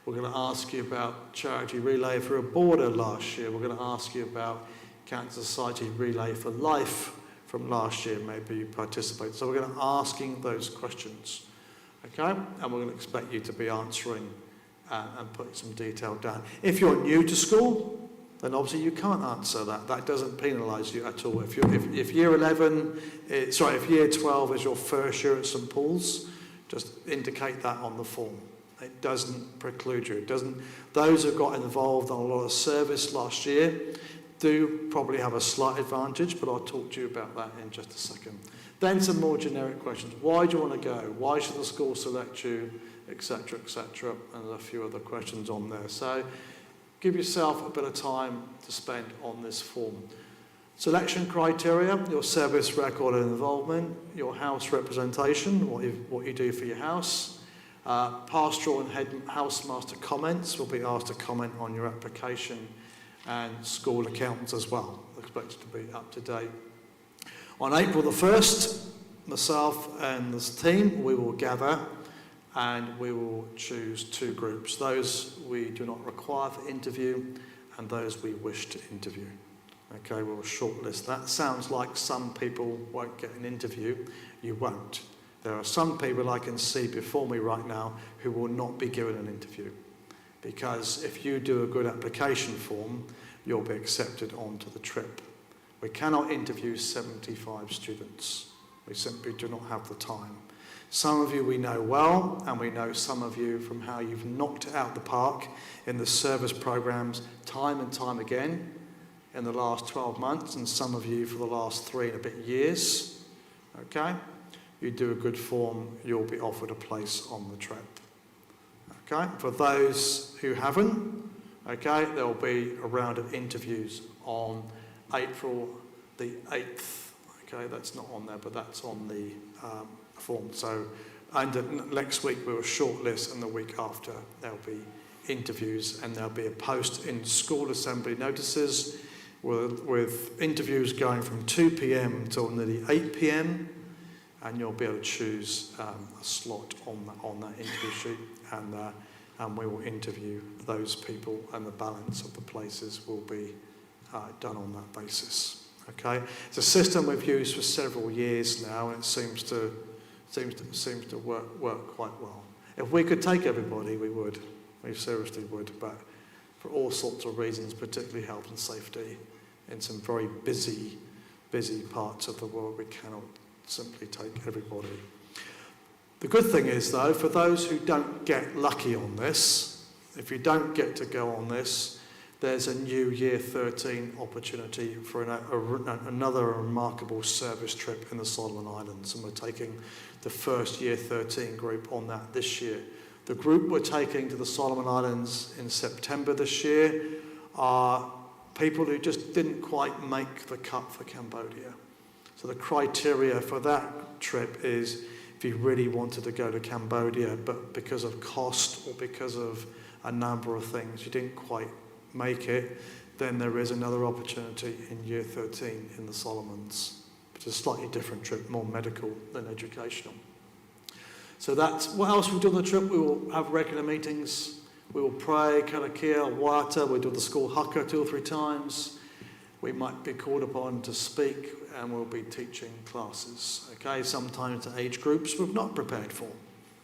We're going to ask you about charity relay for a border last year. We're going to ask you about Cancer Society Relay for Life from last year. Maybe you participate. So we're going to be asking those questions, okay? And we're going to expect you to be answering and putting some detail down. If you're new to school, then obviously you can't answer that. That doesn't penalise you at all. If year 11, if year 12 is your first year at St Paul's, just indicate that on the form. It doesn't preclude you. Those who got involved on a lot of service last year do probably have a slight advantage, but I'll talk to you about that in just a second. Then some more generic questions. Why do you want to go? Why should the school select you? Etc., etc. And there's a few other questions on there. So give yourself a bit of time to spend on this form. Selection criteria, your service record and involvement, your house representation, what you do for your house. Pastoral and head housemaster comments will be asked to comment on your application, and school accountants as well, expected to be up to date. On April the 1st, myself and this team, we will gather and we will choose 2 groups, those we do not require for interview and those we wish to interview. Okay, we'll shortlist. That sounds like some people won't get an interview. You won't. There are some people I can see before me right now who will not be given an interview, because if you do a good application form, you'll be accepted onto the trip. We cannot interview 75 students. We simply do not have the time. Some of you we know well, and we know some of you from how you've knocked it out the park in the service programs time and time again in the last 12 months, and some of you for the last 3 and a bit years. Okay? You do a good form, you'll be offered a place on the trip. Okay? For those who haven't, okay, there'll be a round of interviews on April the 8th. Okay, that's not on there, but that's on the form. So, and next week we will shortlist, and the week after there'll be interviews, and there'll be a post in school assembly notices with interviews going from 2 p.m. till nearly 8 p.m. and you'll be able to choose a slot on that interview sheet, and we will interview those people, and the balance of the places will be done on that basis. Okay, it's a system we've used for several years now, and it seems to work quite well. If we could take everybody, we would. We seriously would, but for all sorts of reasons, particularly health and safety, in some very busy parts of the world, we cannot simply take everybody. The good thing is, though, for those who don't get lucky on this, if you don't get to go on this, there's a new Year 13 opportunity for another remarkable service trip in the Solomon Islands, and we're taking the first Year 13 group on that this year. The group we're taking to the Solomon Islands in September this year are people who just didn't quite make the cut for Cambodia. So the criteria for that trip is if you really wanted to go to Cambodia, but because of cost or because of a number of things, you didn't quite make it, then there is another opportunity in year 13 in the Solomons, which is a slightly different trip, more medical than educational. So that's what else we do on the trip. We will have regular meetings. We will pray, karakia, wata. We do the school haka 2 or 3 times. We might be called upon to speak, and we'll be teaching classes. Okay, sometimes to age groups we've not prepared for.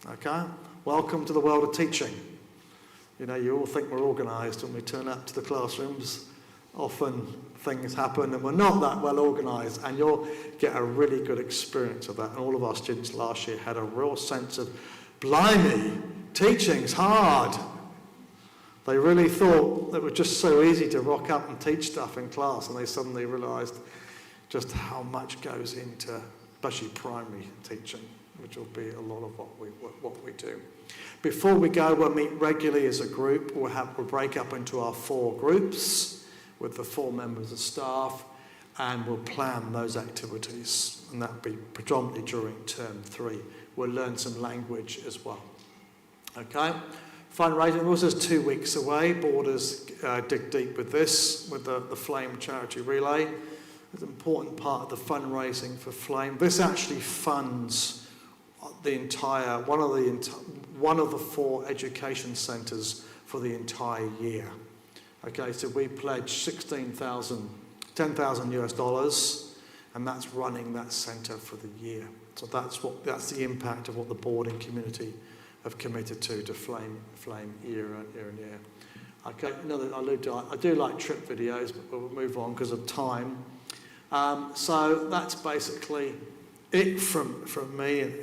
Okay, welcome to the world of teaching. You know, you all think we're organised when we turn up to the classrooms. Often things happen and we're not that well organised, and you'll get a really good experience of that. And all of our students last year had a real sense of, blimey, teaching's hard. They really thought it was just so easy to rock up and teach stuff in class, and they suddenly realised just how much goes into, especially primary teaching, which will be a lot of what we do. Before we go, we'll meet regularly as a group. We'll break up into our 4 groups with the 4 members of staff, and we'll plan those activities, and that'll be predominantly during term 3. We'll learn some language as well. Okay? Fundraising also is 2 weeks away. Borders dig deep with this, with the Flame Charity Relay. It's an important part of the fundraising for Flame. This actually funds the entire, one of the 4 education centres for the entire year. Okay, so we pledged $10,000 US, and that's running that centre for the year. So that's the impact of what the boarding community have committed to Flame year and year. Okay, I do like trip videos, but we'll move on because of time. So that's basically it from me.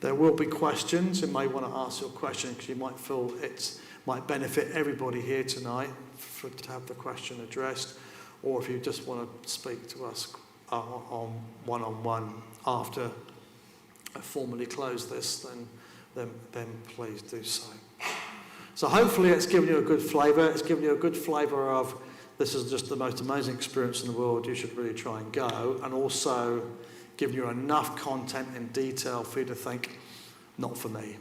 There will be questions. You may want to ask your question because you might feel it might benefit everybody here tonight to have the question addressed, or if you just want to speak to us on one-on-one after I formally close this, then please do so. So hopefully it's given you a good flavour. It's given you a good flavour of this is just the most amazing experience in the world. You should really try and go, and also given you enough content and detail for you to think, not for me.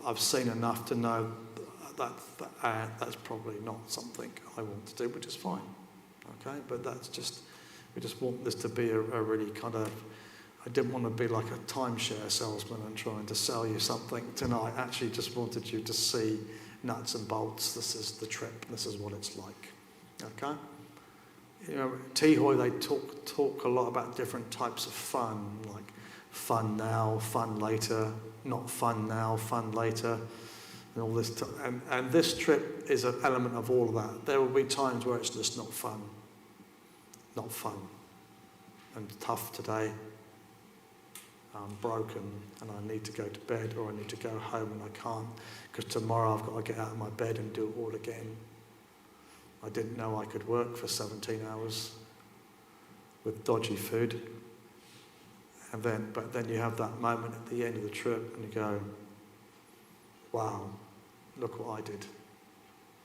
I've seen enough to know that's probably not something I want to do, which is fine. Okay, but we just want this to be a really kind of. I didn't want to be like a timeshare salesman and trying to sell you something tonight. I actually just wanted you to see nuts and bolts. This is the trip. This is what it's like. Okay? You know, Tihoi, they talk a lot about different types of fun, like fun now, fun later, not fun now, fun later, and all this. And this trip is an element of all of that. There will be times where it's just not fun, and tough today. I'm broken and I need to go to bed, or I need to go home and I can't because tomorrow I've got to get out of my bed and do it all again. I didn't know I could work for 17 hours with dodgy food. But then you have that moment at the end of the trip and you go, wow, look what I did.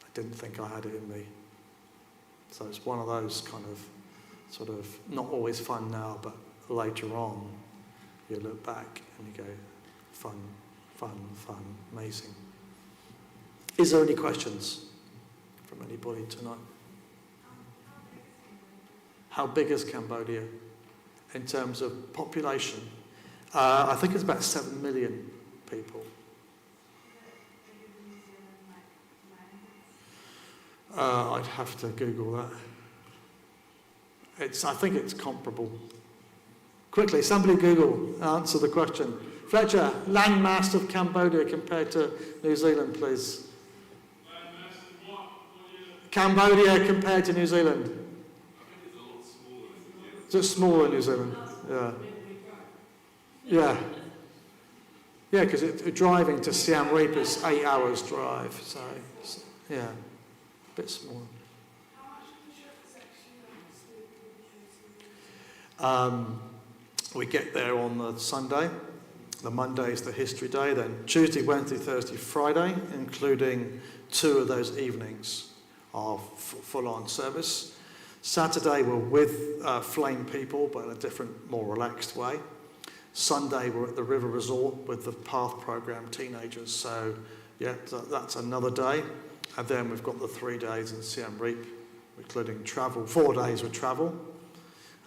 I didn't think I had it in me. So it's one of those kind of sort of not always fun now, but later on, you look back and you go, fun, amazing. Is there any questions from anybody tonight? How big is Cambodia in terms of population? I think it's about 7 million people. I'd have to Google that. I think it's comparable. Quickly, somebody Google, answer the question. Fletcher, landmass of Cambodia compared to New Zealand, please. Landmass of what? Cambodia compared to New Zealand. I think it's a lot smaller. Just smaller than New Zealand, yeah. Yeah. Yeah, because driving to Siem Reap is 8 hours drive, so yeah, a bit smaller. We get there on the Sunday. The Monday is the history day. Then Tuesday, Wednesday, Thursday, Friday, including 2 of those evenings are full-on service. Saturday we're with Flame people, but in a different, more relaxed way. Sunday we're at the River Resort with the Path Programme teenagers. So yeah, that's another day. And then we've got the 3 days in Siem Reap, including travel, 4 days with travel.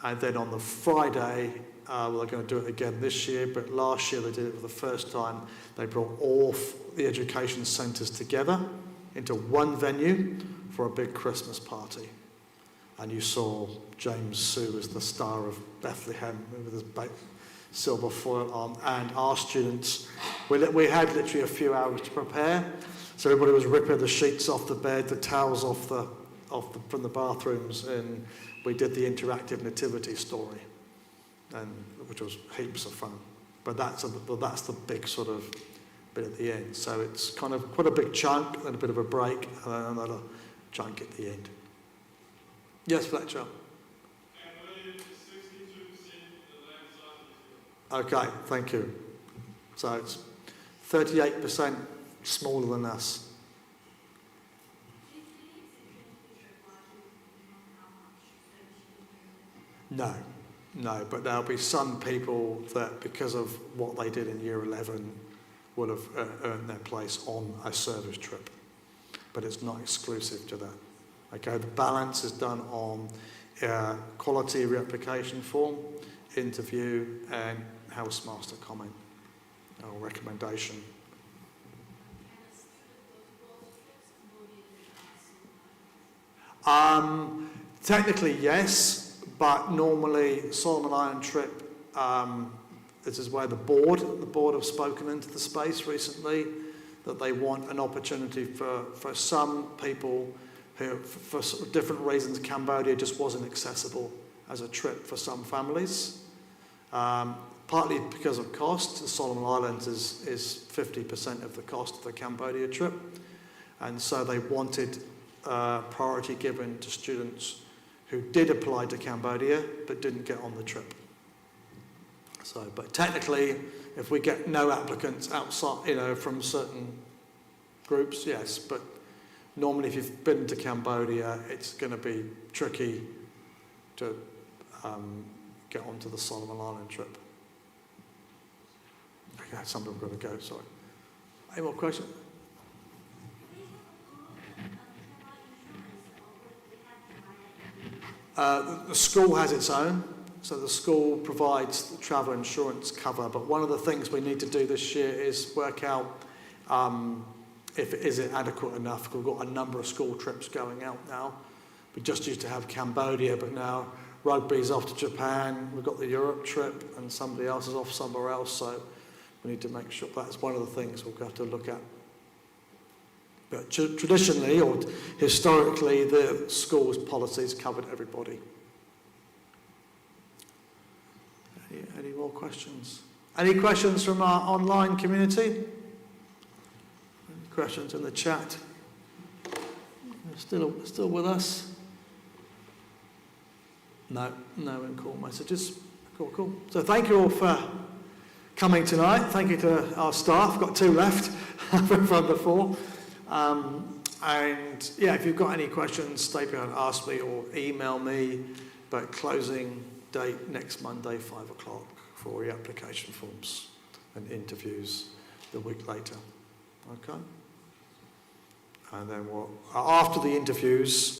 And then on the Friday, well, they're going to do it again this year, but last year they did it for the first time. They brought all the education centres together into one venue for a big Christmas party. And you saw James Sue as the star of Bethlehem with his silver foil on, and our students, we had literally a few hours to prepare. So everybody was ripping the sheets off the bed, the towels from the bathrooms, and we did the interactive nativity story, which was heaps of fun. But that's the big sort of bit at the end. So it's kind of quite a big chunk, then a bit of a break, and then another chunk at the end. Yes, Fletcher. Okay, thank you. So it's 38% smaller than us. No, but there'll be some people that, because of what they did in year 11, would have earned their place on a service trip. But it's not exclusive to that. Okay, the balance is done on quality reapplication form, interview, and housemaster comment or recommendation. Technically, yes, but normally Solomon Island trip, this is where the board have spoken into the space recently, that they want an opportunity for some people who, for different reasons, Cambodia just wasn't accessible as a trip for some families. Partly because of cost. The Solomon Islands is 50% of the cost of the Cambodia trip. And so they wanted priority given to students who did apply to Cambodia but didn't get on the trip. So, but technically, if we get no applicants outside, from certain groups, yes. But normally, if you've been to Cambodia, it's going to be tricky to get onto the Solomon Island trip. Okay, some people have got to go, sorry. Any more questions? The school has its own, so the school provides the travel insurance cover, but one of the things we need to do this year is work out if it is adequate enough. We've got a number of school trips going out now. We just used to have Cambodia, but now rugby's off to Japan, we've got the Europe trip, and somebody else is off somewhere else, so we need to make sure that's one of the things we'll have to look at. But traditionally, or historically, the school's policies covered everybody. Any more questions? Any questions from our online community? Any questions in the chat? Still with us? No in-call messages. Cool. So thank you all for coming tonight. Thank you to our staff. Got 2 left from the 4. And yeah, if you've got any questions, stay behind, ask me or email me. But closing date next Monday, 5 o'clock for your application forms and interviews the week later. Okay? And then after the interviews,